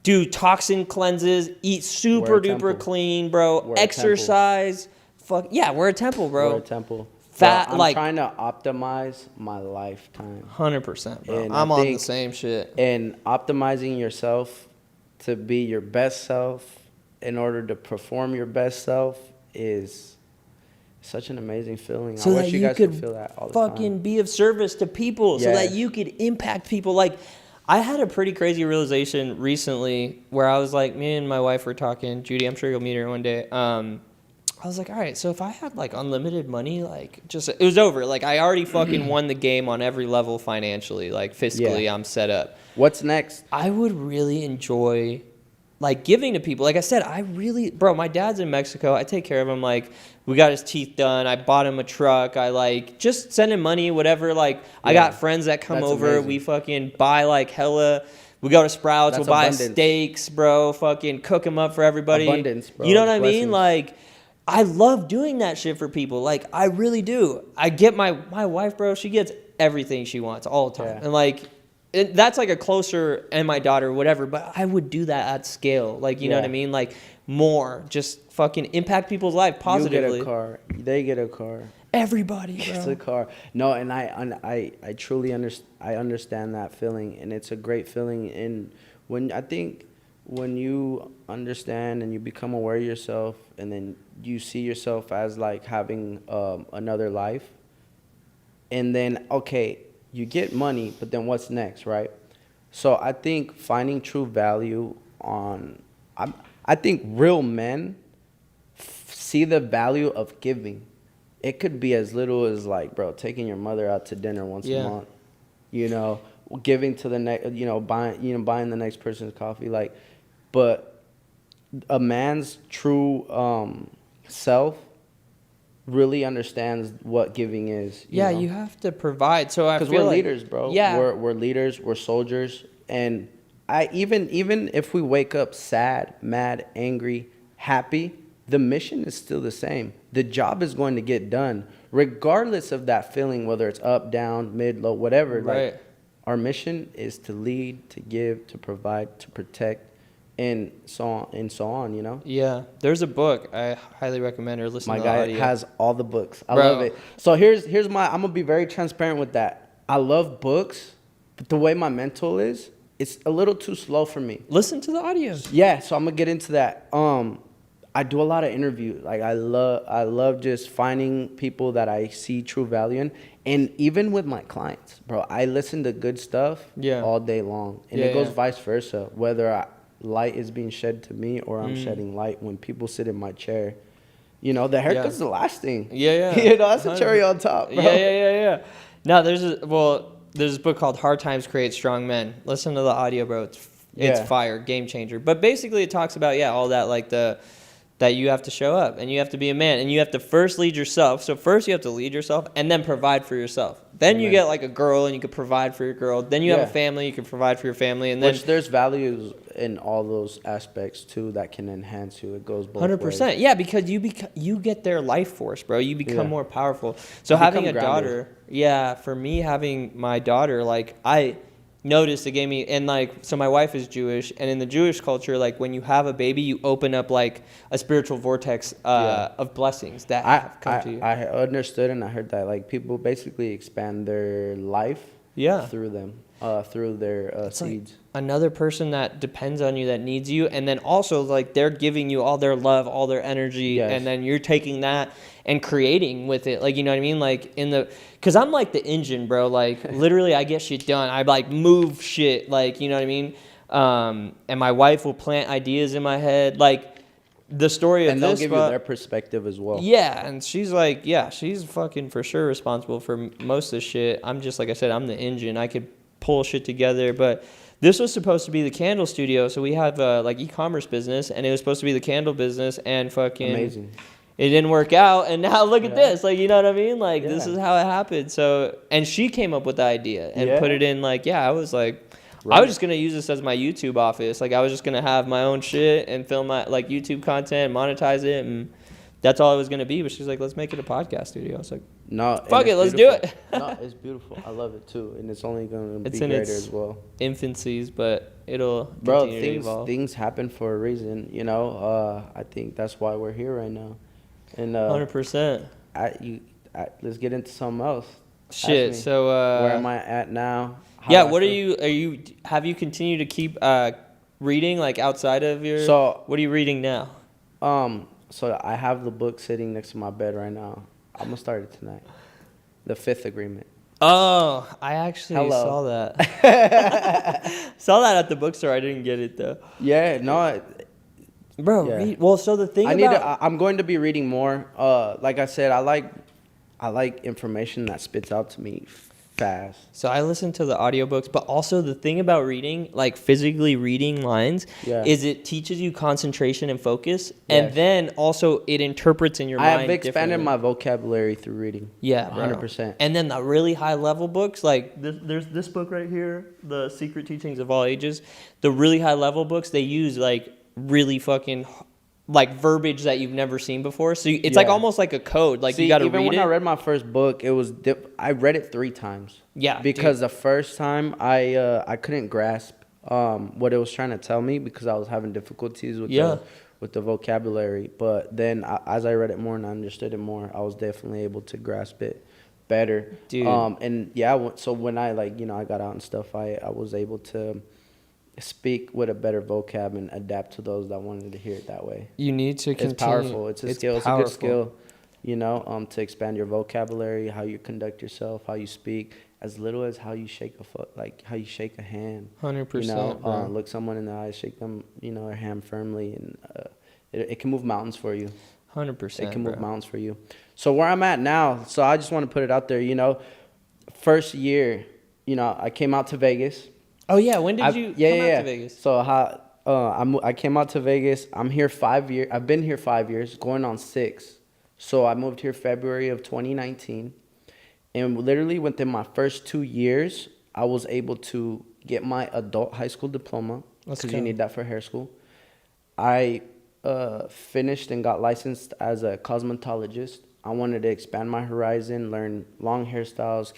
do toxin cleanses, eat super duper clean, bro. Exercise. Fuck, yeah, we're a temple, bro. We're a temple. Fat, I'm like, trying to optimize my lifetime. 100%, bro. And I'm on the same shit. And optimizing yourself to be your best self in order to perform your best self is such an amazing feeling. So I wish you guys could feel that all the time. Fucking be of service to people, so that you could impact people. Like, I had a pretty crazy realization recently where I was like, me and my wife were talking, Judy, I'm sure you'll meet her one day. I was like, all right, so if I had like unlimited money, like, just, it was over. Like, I already fucking won the game on every level financially, like fiscally, I'm set up. What's next? I would really enjoy like giving to people. Like I said, bro, my dad's in Mexico. I take care of him. Like, we got his teeth done. I bought him a truck. I like just send him money, whatever. Like, I got friends that come over. Amazing. We fucking buy like hella. We go to Sprouts. We'll buy steaks, bro. Fucking cook them up for everybody. Abundance, bro. You know what I mean? Like, I love doing that shit for people. Like, I really do. I get my wife, bro. She gets everything she wants all the time. And like, that's like a closer, and my daughter, whatever, but I would do that at scale. Like, you know what I mean? Like, more, just fucking impact people's life positively. You get a car. They get a car. Everybody, bro. It's a car. No, and I truly understand that feeling, and it's a great feeling. And when you understand and you become aware of yourself, and then you see yourself as like having another life, and then, okay, you get money, but then what's next, right? So I think finding true value I think real men see the value of giving. It could be as little as like, bro, taking your mother out to dinner once a month, you know, giving to the next, buying the next person's coffee, like. But a man's true self really understands what giving is. You know? You have to provide. So I feel because we're like, leaders, bro. Yeah, we're leaders. We're soldiers. And even if we wake up sad, mad, angry, happy, the mission is still the same. The job is going to get done, regardless of that feeling, whether it's up, down, mid, low, whatever. Right. Like, our mission is to lead, to give, to provide, to protect, and so on, you know? Yeah. There's a book I highly recommend, or listen to the audio. My guy has all the books. I love it. So here's I'm going to be very transparent with that. I love books, but the way my mental is, it's a little too slow for me. Listen to the audios. Yeah, so I'm going to get into that. I do a lot of interviews. Like, I love just finding people that I see true value in. And even with my clients, bro, I listen to good stuff all day long. And it goes vice versa, whether light is being shed to me or I'm shedding light when people sit in my chair. You know, the haircut's the last thing. Yeah. You know, that's a cherry on top, bro. Yeah. No, there's this book called Hard Times Create Strong Men. Listen to the audio, bro. It's fire, game changer. But basically it talks about, all that, like the that you have to show up and you have to be a man and you have to first lead yourself. So first you have to lead yourself and then provide for yourself. Then you get like a girl and you can provide for your girl. Then you have a family, you can provide for your family. And then there's values in all those aspects too that can enhance you. It goes both 100%. ways. Yeah, because you get their life force, bro. You become more powerful. So having a daughter, for me having my daughter, like I noticed it gave me, and like, so my wife is Jewish, and in the Jewish culture, like when you have a baby, you open up like a spiritual vortex of blessings that have come to you. I understood and I heard that like people basically expand their life through them, through their seeds. Like another person that depends on you, that needs you, and then also like they're giving you all their love, all their energy, and then you're taking that and creating with it, like, you know what I mean, like because I'm like the engine, bro, like literally I get shit done. I like move shit, like, you know what I mean, and my wife will plant ideas in my head, like the story of and they'll give you their perspective as well. Yeah, and she's like, she's fucking for sure responsible for most of the shit. I'm just, like I said, I'm the engine. I could pull shit together, but this was supposed to be the candle studio, so we have like e-commerce business, and it was supposed to be the candle business, and fucking amazing. It didn't work out, and now look at this, like, you know what I mean, like this is how it happened. So, and she came up with the idea and put it in, like, I was like, I was just gonna use this as my YouTube office, like I was just gonna have my own shit and film my like YouTube content, monetize it, and that's all it was gonna be. But she's like, let's make it a podcast studio. I was like, no, fuck it, let's do it. No, it's beautiful. I love it too, and it's only gonna be greater as well. Infancies, but it'll continue to evolve. Things happen for a reason, you know. I think that's why we're here right now. And 100%. Let's get into something else. Shit. So where am I at now? What have you continued to keep reading, like outside of your? So what are you reading now? So I have the book sitting next to my bed right now. I'm gonna start it tonight. The Fifth Agreement. Oh, I actually saw that. Saw that at the bookstore. I didn't get it though. Yeah, no. Bro, read. Well, so the thing I'm going to be reading more. Like I said, I like information that spits out to me fast. So I listen to the audiobooks, but also the thing about reading, like physically reading lines, is it teaches you concentration and focus, and then also it interprets in your mind. I have expanded my vocabulary through reading. Yeah, 100%. And then the really high level books, like there's this book right here, The Secret Teachings of All Ages. The really high level books, they use like really fucking like verbiage that you've never seen before, so it's like almost like a code, like you got to read it. Even when I read my first book, it was I read it 3 times. Because the first time I couldn't grasp what it was trying to tell me because I was having difficulties with the vocabulary, but then as I read it more and I understood it more, I was definitely able to grasp it better. So when I I got out and stuff, I was able to speak with a better vocab and adapt to those that wanted to hear it that way. You need to continue. It's powerful. It's a skill. It's a good skill, you know, to expand your vocabulary, how you conduct yourself, how you speak, as little as how you shake a foot, like how you shake a hand. 100%. You know, look someone in the eye, shake them, you know, their hand firmly, and it can move mountains for you. 100%. It can move mountains for you. So where I'm at now, so I just want to put it out there, you know, first year, you know, I came out to Vegas. Oh yeah, when did you come out to Vegas? So I came out to Vegas. I'm here 5 years. I've been here 5 years, going on 6. So I moved here February of 2019, and literally within my first 2 years, I was able to get my adult high school diploma because you need that for hair school. I finished and got licensed as a cosmetologist. I wanted to expand my horizon, learn long hairstyles.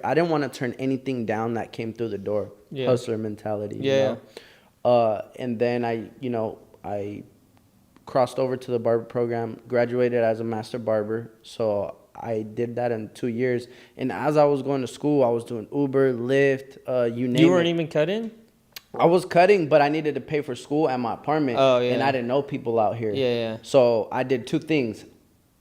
I didn't want to turn anything down that came through the door. Hustler mentality. You know? And then I crossed over to the barber program, graduated as a master barber. So I did that in 2 years. And as I was going to school, I was doing Uber, Lyft, you name it. You weren't even cutting? I was cutting, but I needed to pay for school and my apartment. Oh, yeah. And I didn't know people out here. Yeah. So I did 2 things.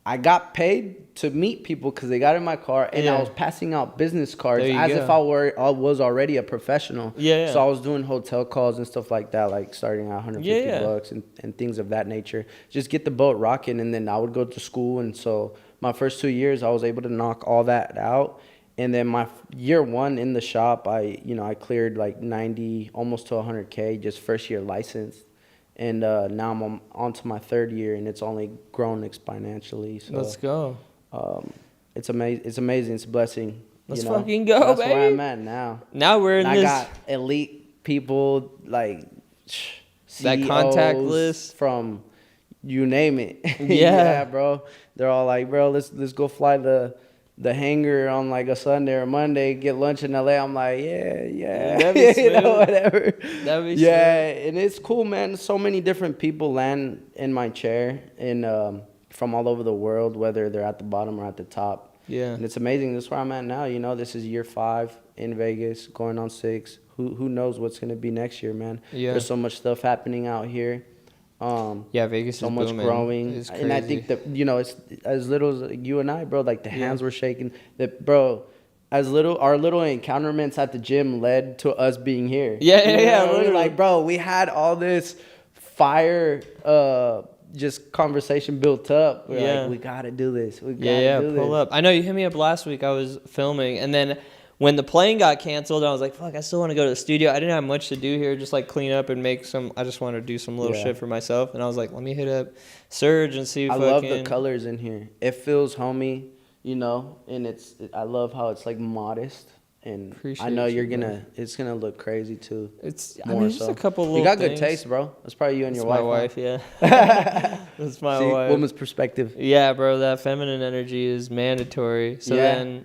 I got paid to meet people because they got in my car, and I was passing out business cards as if I was already a professional. So I was doing hotel calls and stuff like that, like starting at $150 and things of that nature. Just get the boat rocking, and then I would go to school. And so my first 2 years, I was able to knock all that out. And then my year 1 in the shop, I cleared like 90, almost to 100K, just first year licensed. and now I'm on to my third year, and it's only grown exponentially. So Let's go. it's amazing. It's amazing. It's a blessing. Let's you know? fucking go, That's baby. where I'm at now. Now we're in And I this got elite people like that CEOs contact list. from you name it. Yeah. Bro. They're all like, bro, let's go fly the hangar on like a Sunday or Monday, get lunch in LA. I'm like, yeah. That'd be smooth. Whatever. That'd be yeah, and it's cool, man. So many different people land in my chair and from all over the world, whether they're at the bottom or at the top. Yeah. And it's amazing. This is where I'm at now. This is year 5 in Vegas, going on 6. Who knows what's gonna be next year, man? Yeah. There's so much stuff happening out here. Yeah, Vegas so is much booming. growing, It's and I think crazy. that it's as little as you and I, bro. Like the hands were shaking. That, bro, our little encounterments at the gym led to us being here. Yeah, You know yeah, what I mean? literally. Like, bro, we had all this fire, just conversation built up. We're Yeah. like, we gotta do this. We gotta Yeah, do pull this. up. I know you hit me up last week. I was filming, and then when the plane got canceled, I was like, fuck, I still want to go to the studio. I didn't have much to do here, just like clean up and make some. I just want to do some little Yeah. shit for myself. And I was like, let me hit up Serge and see if I love the colors in here. It feels homey, and I love how it's like modest. And I Appreciate know you, it's gonna look crazy too. It's More just so. a couple little You got things. good taste, bro. That's probably you and That's your my wife. wife, yeah. Huh? That's my See, wife. woman's perspective. Yeah, bro, that feminine energy is mandatory. So Yeah. then,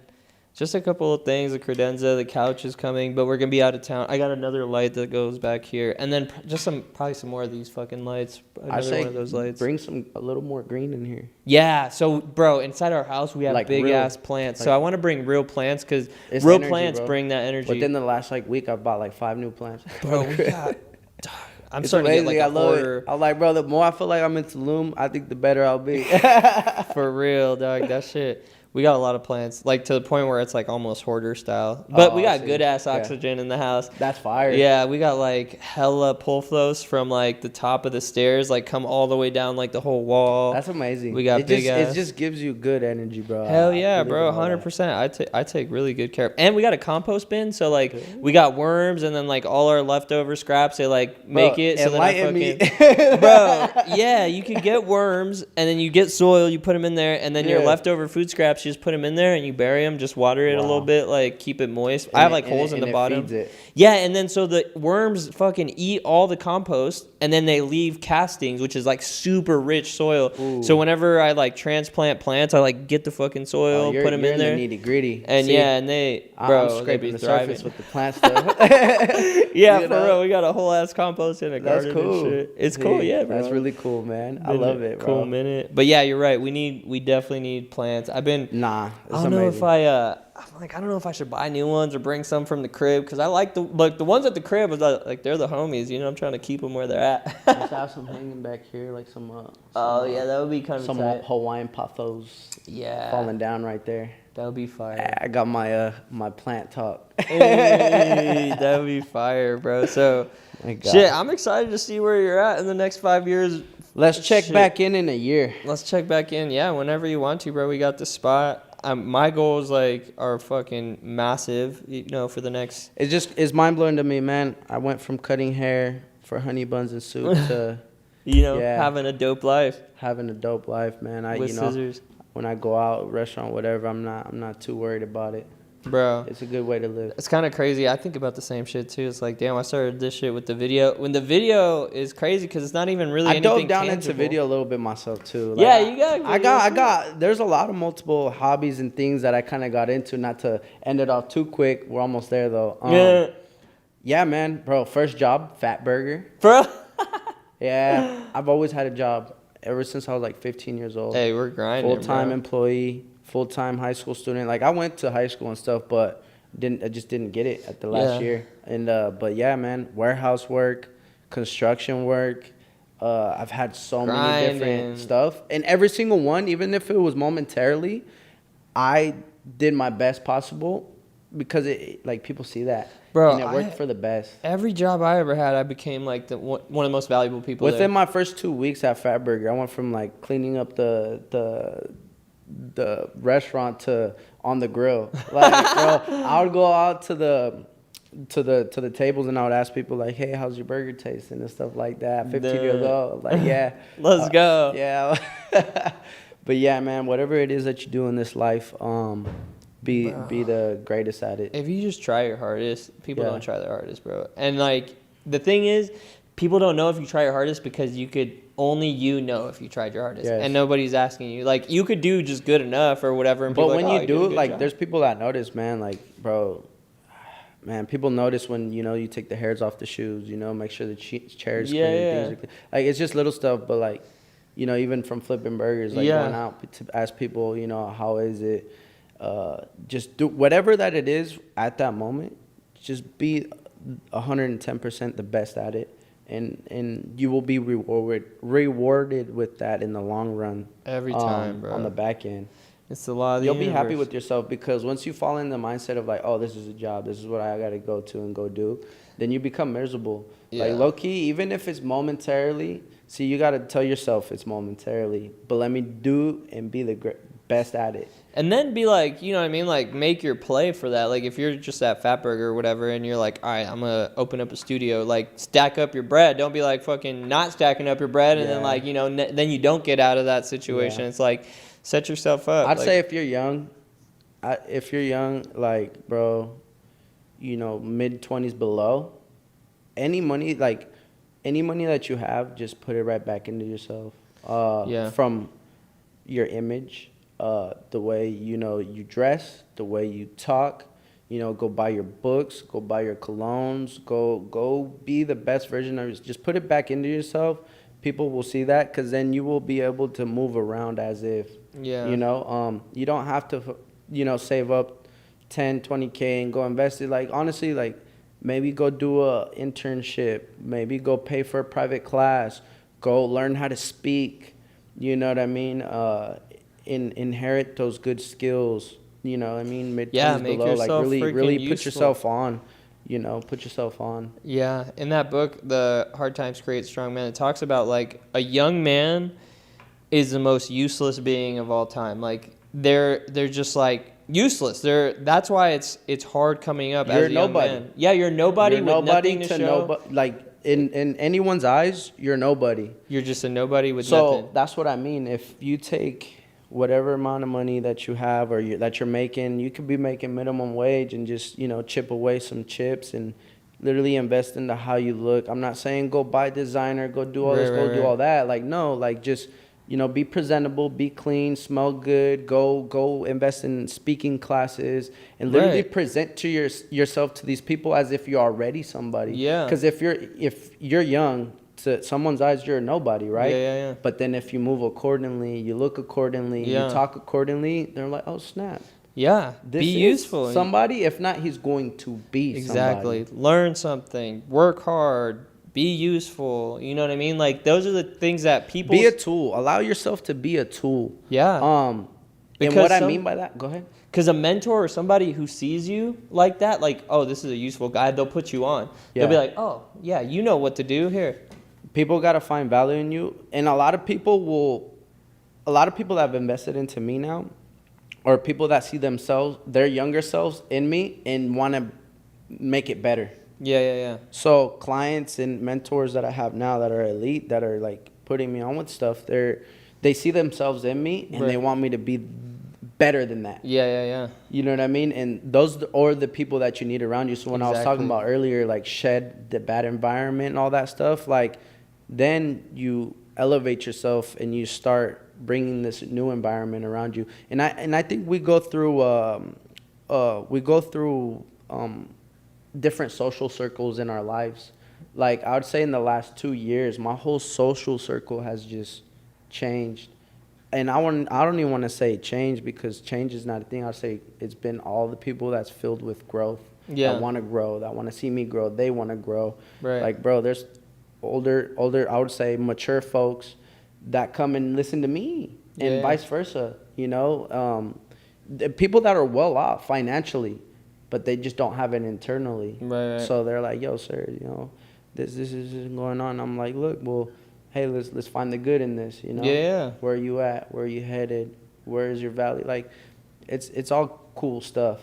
just a couple of things. The credenza, the couch is coming, but we're gonna be out of town. I got another light that goes back here, and then just probably some more of these fucking lights. I Another say one of those lights. bring a little more green in here. Yeah, so bro, inside our house we have Like big real- ass plants. So like- I want to bring real plants because It's real energy, plants bro. bring that energy. Within the last week, I bought like 5 new plants. Bro, we got. I'm It's starting amazing. to get I like a love hoarder. it. I'm like, bro, the more I feel like I'm into Loom, I think the better I'll be. For real, dog. That shit. We got a lot of plants, like to the point where it's like almost hoarder style. But we got see. good ass Yeah. oxygen in the house. That's fire. Yeah, we got like hella pull flows from like the top of the stairs, like come all the way down like the whole wall. That's amazing. We got big ass. It just gives you good energy, bro. Hell I yeah, believe bro, in all that. 100%. I take really good care of. And we got a compost bin, so like we got worms and then like all our leftover scraps, they like make it. So then I enlighten fucking me. bro, yeah, you can get worms and then you get soil, you put them in there, and then your Yeah. leftover food scraps, you just put them in there and you bury them, just water it a little Wow. bit, like keep it moist. I have like holes in the it bottom. feeds it. Yeah, and then so the worms fucking eat all the compost, and then they leave castings, which is like super rich soil. Ooh. So whenever I like transplant plants, I like get the fucking soil, You're- put them you're in there, the nitty gritty. and yeah, and they, bro, I'm they scraping be the thriving. surface with the plant stuff. Yeah, You for know? real, we got a whole ass compost in a That's garden cool. and shit. It's cool, Hey, yeah, bro. That's really cool, man. I Been love a it, bro. Cool minute, but yeah, you're right. We definitely need plants. I've been. Nah, it's I don't know if amazing. I'm like, I don't know if I should buy new ones or bring some from the crib because I like the ones at the crib is like they're the homies, you know. I'm trying to keep them where they're at. Just have some hanging back here, like some That would be kind of some tight. Hawaiian pothos Yeah, falling down right there. that would be fire. I got my plant talk. Hey, that would be fire, bro. So, My God. shit, I'm excited to see where you're at in the next 5 years. Let's check Shit. back in a year. Let's check back in. Yeah, whenever you want to, bro. We got the spot. My goals like are fucking massive, you know, for the next. It's mind blowing to me, man. I went from cutting hair for honey buns and soup to You know, Yeah. having a dope life having a dope life, man. with scissors, When I go out, restaurant, whatever, I'm not too worried about it. bro. It's a good way to live. It's kind of crazy. I think about the same shit too. It's like, damn, I started this shit with the video. When the video is crazy because it's not even really I anything dove down tangible. into video a little bit myself too. Like, Yeah, you got. I got. There's a lot of multiple hobbies and things that I kind of got into. Not to end it off too quick. We're almost there though. Yeah, Yeah, man, bro. First job, Fat Burger. bro. Yeah, I've always had a job ever since I was like 15 years old. Hey, we're grinding. Full-time bro. employee, full-time high school student. Like I went to high school and stuff, but I just didn't get it at the last Yeah. year. And but yeah, man, warehouse work, construction work. I've had so many Grinding. different stuff, and every single one, even if it was momentarily, I did my best possible because it like people see that, Bro, and it worked for the best. Every job I ever had, I became like one of the most valuable people. Within there. my first 2 weeks at Fat Burger, I went from like cleaning up the restaurant to on the grill. Like, bro, I would go out to to the tables, and I would ask people like, "Hey, how's your burger tasting?" and stuff like that. 15 years Dude. old, like, yeah, Let's go. yeah. But yeah, man, whatever it is that you do in this life, be the greatest at it. If you just try your hardest, people Yeah. don't try their hardest, bro. And like the thing is, people don't know if you try your hardest because only you know if you tried your hardest, Yes. and nobody's asking you. Like you could do just good enough or whatever. And But people when are like, you "Oh, do did a it, good like, job." there's people that notice, man. Like, bro, man, people notice when you take the hairs off the shoes. Make sure the chair's Yeah, clean. yeah. Things are clean. Like, it's just little stuff, but like, even from flipping burgers, like Yeah. going out to ask people, how is it? Just do whatever that it is at that moment. Just be 110% the best at it, and you will be rewarded with that in the long run. Every time, bro. On the back end. It's the law of the You'll be happy universe. with yourself, because once you fall in the mindset of like, oh, this is a job, this is what I got to go to and go do, then you become miserable. Yeah. Like, low key, even if it's momentarily, see, you got to tell yourself it's momentarily, but let me do and be the best at it. And then be like, you know what I mean? Like, make your play for that. Like, if you're just at Fatburger or whatever, and you're like, all right, I'm going to open up a studio, like, stack up your bread. Don't be like fucking not stacking up your bread, and then, like, then you don't get out of that situation. Yeah. It's like, set yourself up. I'd like, say if you're young, like, bro, mid-20s below, any money that you have, just put it right back into yourself. Yeah. From your image, the way you dress, the way you talk, go buy your books, go buy your colognes, go be the best version of yourself. Just put it back into yourself. People will see that, because then you will be able to move around as if, Yeah. you don't have to, save up 10, 20K and go invest it. Like, honestly, like, maybe go do a internship, maybe go pay for a private class, go learn how to speak, you know what I mean? Inherit those good skills, you know what I mean? Yeah, Mid-20s make below, like, yourself really freaking put useful. yourself on, put yourself on. Yeah, in that book, The Hard Times Create Strong Men, it talks about, like, a young man is the most useless being of all time. Like, they're just, like, useless. That's why it's hard coming up as a young nobody. man. Yeah, you're nobody with nothing to show. Like, in anyone's eyes, you're nobody. You're just a nobody with So nothing. that's what I mean. If you take whatever amount of money that you have or that you're making, you could be making minimum wage and just, chip away some chips and literally invest into how you look. I'm not saying go buy designer, go do all this, go do all that. Like, no, like, just, be presentable, be clean, smell good, go invest in speaking classes and literally present to yourself to these people as if you're already somebody. Yeah. Because if you're young, to someone's eyes, you're a nobody, right? Yeah. But then if you move accordingly, you look accordingly, you talk accordingly, they're like, oh, snap. Yeah, This be is useful. somebody. If not, he's going to be Exactly. somebody. Learn something, work hard, be useful. You know what I mean? Like, those are the things that people... Be a tool. Allow yourself to be a tool. Yeah. And Because what I mean by that, go ahead. Because a mentor or somebody who sees you like that, like, oh, this is a useful guy, they'll put you on. Yeah. They'll be like, oh, yeah, you know what to do here. People got to find value in you. And a lot of people that have invested into me now, or people that see themselves, their younger selves in me and want to make it better. Yeah. So clients and mentors that I have now that are elite, that are like putting me on with stuff, they see themselves in me and they want me to be better than that. Yeah. You know what I mean? And those are the people that you need around you. So when I was talking Exactly. about earlier, like, shed the bad environment and all that stuff, like, then you elevate yourself and you start bringing this new environment around you. And I think we go through different social circles in our lives. Like, I would say in the last 2 years, my whole social circle has just changed. And I don't even want to say change, because change is not a thing. I'd say it's been all the people that's filled with growth. Yeah. That want to grow, that want to see me grow. They want to grow. Right. Like, bro, there's older, I would say mature folks that come and listen to me, and vice versa. The people that are well off financially, but they just don't have it internally. Right. So they're like, yo, sir, this is going on. I'm like, look, well, hey, let's find the good in this, Yeah. Where are you at? Where are you headed? Where is your value? Like, it's all cool stuff.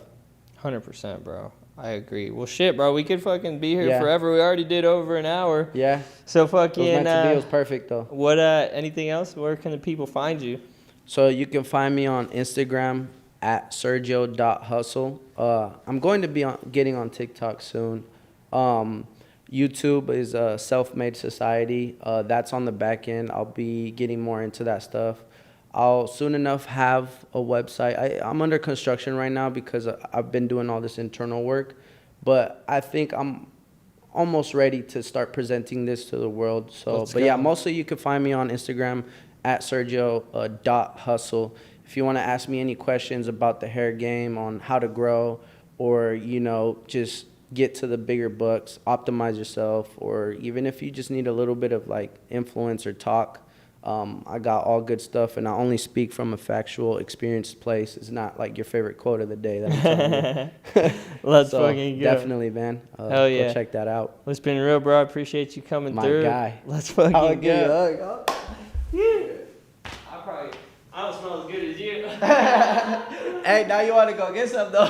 100%, bro. I agree. Well, shit, bro. We could fucking be here Yeah. forever. We already did over an hour. Yeah. So It fucking. was meant to be. It was perfect, though. What? Anything else? Where can the people find you? So you can find me on Instagram at sergio.hustle. I'm going to be getting on TikTok soon. YouTube is Self-Made Society. That's on the back end. I'll be getting more into that stuff. I'll soon enough have a website. I'm under construction right now because I've been doing all this internal work. But I think I'm almost ready to start presenting this to the world. So, but yeah, mostly you can find me on Instagram at Sergio.hustle. If you want to ask me any questions about the hair game, on how to grow, or, you know, just get to the bigger bucks, optimize yourself, or even if you just need a little bit of like influence or talk, I got all good stuff, and I only speak from a factual, experienced place. It's not like your favorite quote of the day that I'm telling you. Let's So, fucking go. definitely, man. Hell yeah. Go check that out. Well, it's been real, bro. I appreciate you coming My through. guy. Let's fucking I'll go. give you a hug. I don't smell as good as you. Hey, now you want to go get some, though.